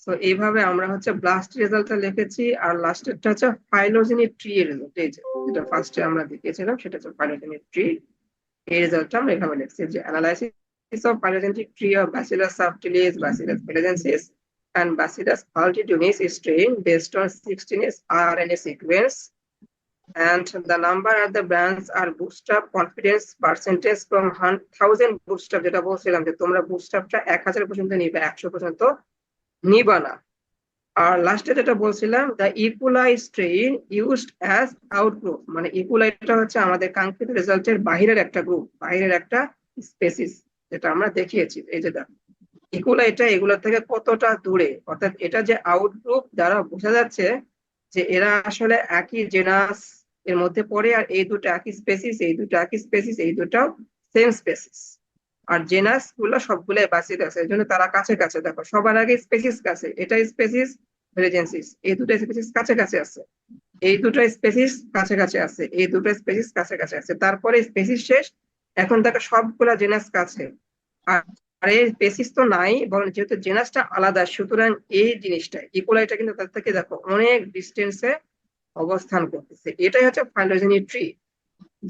তো এইভাবে আমরা হচ্ছে ব্লাস্ট রেজাল্টটা লিখেছি, আর লাস্টেরটা হচ্ছে ফাইলোজেনিক ট্রি এর রেজাল্ট। এই যেটা ফার্স্টে আমরা দেখিয়েছিলাম সেটা হচ্ছে ফাইলোজেনিক ট্রি, এই রেজাল্টটা আমরা এভাবে লিখছি যে analysis of phylogenetic tree of Bacillus subtilis, Bacillus velezensis and Bacillus altidunis strain based on 16S RNA sequence, and the number of the brands are bootstrap confidence percentage from 1000 bootstrap, যেটা বলছিলাম যে তোমরা bootstrapটা 1000 পর্যন্ত নিবে, 100 পর্যন্ত নিবা না। আর লাস্টে যেটা বলছিলাম the E. coli strain used as outgroup, মানে E. coliটা হচ্ছে আমাদের কাঙ্ক্ষিত রেজাল্টের বাহিরের একটা গ্রুপ, বাহিরের একটা স্পেসিস, যেটা আমরা দেখিয়েছি। এই যে দেখো E. coli এটা এগুলোর থেকে কতটা দূরে, অর্থাৎ এটা যে আউটগ্রুপ দ্বারা বোঝা যাচ্ছে যে এরা আসলে একই জেনাস এর মধ্যে পড়ে, আর এই দুটো একই স্পেসিস, এই দুটো একই স্পেসিস, এই দুটাও সেম স্পেসিস, আর জেনাস গুলো সবগুলো ব্যাসিলাস, এর জন্য তারা কাছে কাছে। দেখো সবার আগে স্পেসিস কাছে, এটা স্পেসিস ভেলেজেন্সিস, এই দুটো স্পেসিস কাছে কাছে আছে, এই দুটো স্পেসিস কাছে কাছে আছে, এই দুটো স্পেসিস কাছে কাছে আছে, তারপরে স্পেসিস শেষ। এখন দেখো সবগুলা জেনাস কাছে, আর এই স্পেসিস তো নাই, বরং যেহেতু জেনাসটা আলাদা সুতরাং এই জিনিসটা ইকোলাইটা কিন্তু তার থেকে দেখো অনেক ডিস্টেন্সে অবস্থান করতেছে। এটাই হচ্ছে ফাইলোজেনি ট্রি,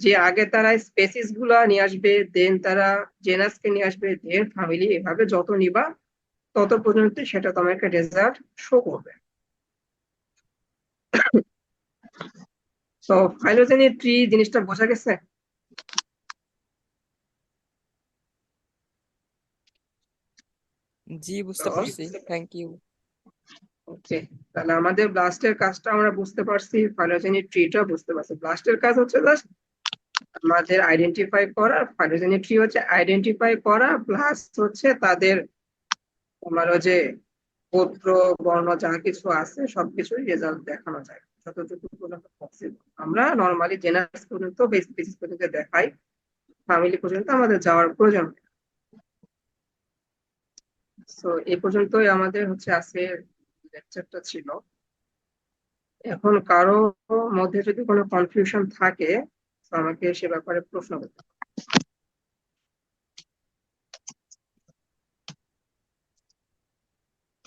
যে আগে তারা স্পেসিস গুলা নিয়ে আসবে, দেন তারা জেনাসকে নিয়ে আসবে, দেন ফ্যামিলি, এভাবে যত নিবা তত পর্যন্ত সেটা তোমাকে রেজাল্ট শো করবে। তো ফাইলোজেনি ট্রি জিনিসটা বোঝা গেছে? জি, বুঝতে তো পারছি, থ্যাংক ইউ। ওকে, তাহলে আমাদের ব্লাস্টের কাজটা আমরা বুঝতে পারছি, ফাইলোজেনি ট্রিটা বুঝতে পারছি। ব্লাস্টের কাজ হচ্ছে জাস্ট আমাদের আইডেন্টিফাই করা, ফাইলোজেনি ট্রি হচ্ছে আইডেন্টিফাই করা প্লাস হচ্ছে তাদের তোমার ওই যে গোত্র বর্ণ যা কিছু আছে সবকিছুই রেজাল্ট দেখানো যায় যতটুকু পর্যন্ত পসিবল। আমরা নর্মালি জেনারেল পর্যন্ত বেসিস পর্যন্ত দেখাই, ফ্যামিলি পর্যন্ত আমাদের যাওয়ার প্রয়োজন নেই। সো এই পর্যন্তই আমাদের হচ্ছে আজকে লেকচারটা ছিল। এখন কারো মধ্যে যদি কোনো কনফিউশন থাকে তো আমাকে সে ব্যাপারে প্রশ্ন করতে পারে।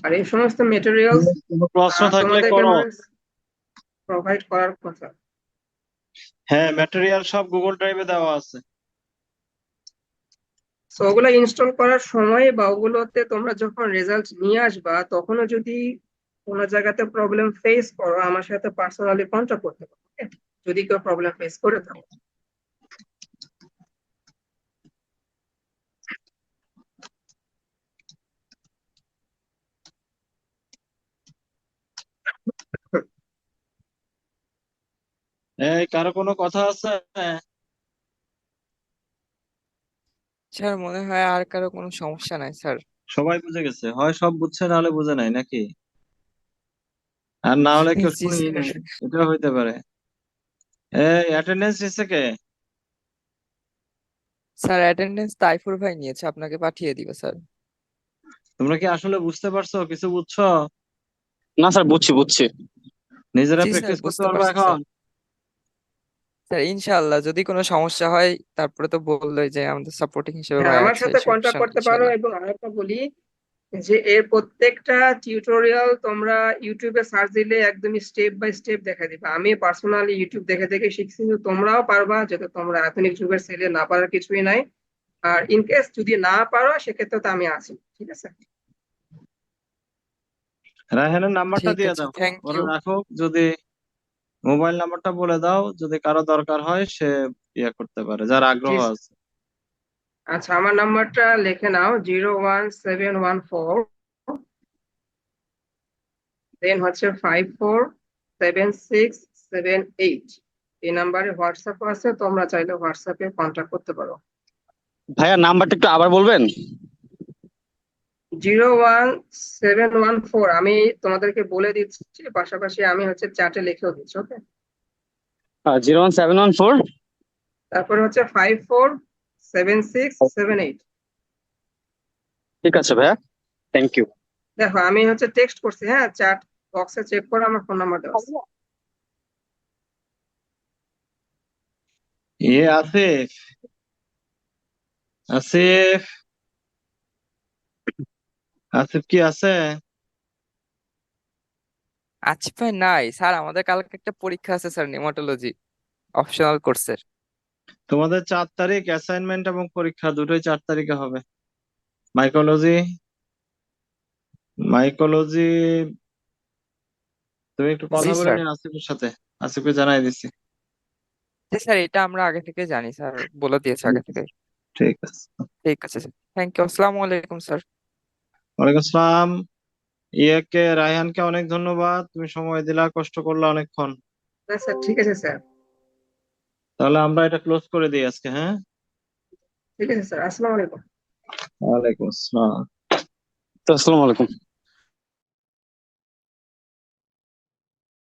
আর এই সমস্ত মেটেরিয়ালস কোনো প্রশ্ন থাকলে তোমাদেরকে করো। প্রোভাইড করার কথা। হ্যাঁ, ম্যাটেরিয়াল সব গুগল ড্রাইভে দেওয়া আছে। তো ওগুলো ইনস্টল করার সময় বা ওগুলোতে তোমরা যখন রেজাল্ট নিয়ে আসবা তখনও যদি কোনো জায়গাতে প্রবলেম ফেস করো আমার সাথে পার্সোনালি কন্টাক্ট করতে পারো, okay? যদি কেউ প্রবলেম ফেস করে থাকো। এই কারো কোনো কথা আছে? স্যার মনে হয় আর কারো কোনো সমস্যা নাই স্যার। সবাই বুঝে গেছে, হয় সব বুঝছে নাহলে বুঝে নাই নাকি, আর না হলে কেউ জি শুনি নাই, স্যার। এটা হইতে পারে। এই অ্যাটেন্ডেন্স নিচ্ছে কে? স্যার অ্যাটেন্ডেন্স তাইফুর ভাই নিয়েছে, আপনাকে পাঠিয়ে দিবে স্যার। তোমরা কি আসলে বুঝতে পারছো, কিছু বুঝছো? না স্যার, বুঝছি বুঝছি। নিজেরা জি স্যার, প্র্যাকটিস করতে বুঝতে পারবে পারছি এখন? স্যার। স্যার ইনশাআল্লাহ যদি কোনো সমস্যা হয় তারপরে তো বললোই যে আমাদের সাপোর্টিং হিসেবে হ্যাঁ ভাই আমার আছে, সাথে সমস্যা কন্টাক্ট নেই করতে পারো। ইনশাআল্লাহ। এবং আরেকটা বলি যে এর প্রত্যেকটা টিউটোরিয়াল তোমরা ইউটিউবে সার্চ দিলে একদমই স্টেপ বাই স্টেপ দেখা দিবে। আমি পার্সোনালি ইউটিউব দেখে দেখে শিখছি, কিন্তু তোমরাও পারবা, যেটা তোমরা আধুনিক যুগের ছেলে, না পারার কিছুই নাই। আর ইন কেস যদি না পারো সেক্ষেত্রে তো আমি আছি, ঠিক আছে? রায়হানের নাম্বারটা ঠিক দিয়ে আছে, দাও, থ্যাংক ওরা ইউ। রাখুক। যদি মোবাইল নাম্বারটা বলে দাও, যদি কারো দরকার হয় সে ইয়ে করতে পারে, যার জি আগ্রহ আছে। আচ্ছা, আমার নাম্বারটা লিখে নাও, 01714 দেন হচ্ছে 547678। এই নাম্বারে হোয়াটসঅ্যাপ আছে, তোমরা চাইলে হোয়াটসঅ্যাপে কন্ট্যাক্ট করতে পারো। ভাইয়া নাম্বারটা একটু আবার বলবেন? 01714 আমি তোমাদেরকে বলে দিচ্ছি, পাশাপাশি আমি হচ্ছে চ্যাটে লিখেও দিচ্ছি, ওকে? 01714। তারপর হচ্ছে 547678। ঠিক আছে ভাইয়া, থ্যাংক ইউ। দেখো আমি হচ্ছে টেক্সট করছি, হ্যাঁ চ্যাট বক্সে চেক করে আমার ফোন নাম্বার দেওয়া আছে। আসিফ, আসিফ, আসিফ কি আছে? আচ্ছা ভাই নাই স্যার, আমাদের কালকে একটা পরীক্ষা আছে স্যার, নেমাটোলজি অপশনাল কোর্সের। তোমাদের 4 তারিখ অ্যাসাইনমেন্ট এবং পরীক্ষা দুটোই 4 তারিখে হবে। মাইকোলজি, মাইকোলজি তুমি একটু জি কথা বলে স্যার। নিও আসিফের সাথে, আসিফকে জানাই দিছি। জি স্যার, এটা আমরা আগে থেকে জানি স্যার, বলে দিয়েছে আগে থেকে। ঠিক আছে। ঠিক আছে স্যার, থ্যাংক ইউ, আসসালামু আলাইকুম স্যার। ওয়ালাইকুম আসসালাম। ইয়েকে, রায়হানকে অনেক ধন্যবাদ, তুমি সময় দিলা, কষ্ট করলা অনেকক্ষণ। স্যার ঠিক আছে স্যার। তাহলে আমরা এটা ক্লোজ করে দিই আজকে, হ্যাঁ? ঠিক আছে স্যার, আসসালামু আলাইকুম। ওয়ালাইকুম আসসালাম। তো আসসালামু আলাইকুম।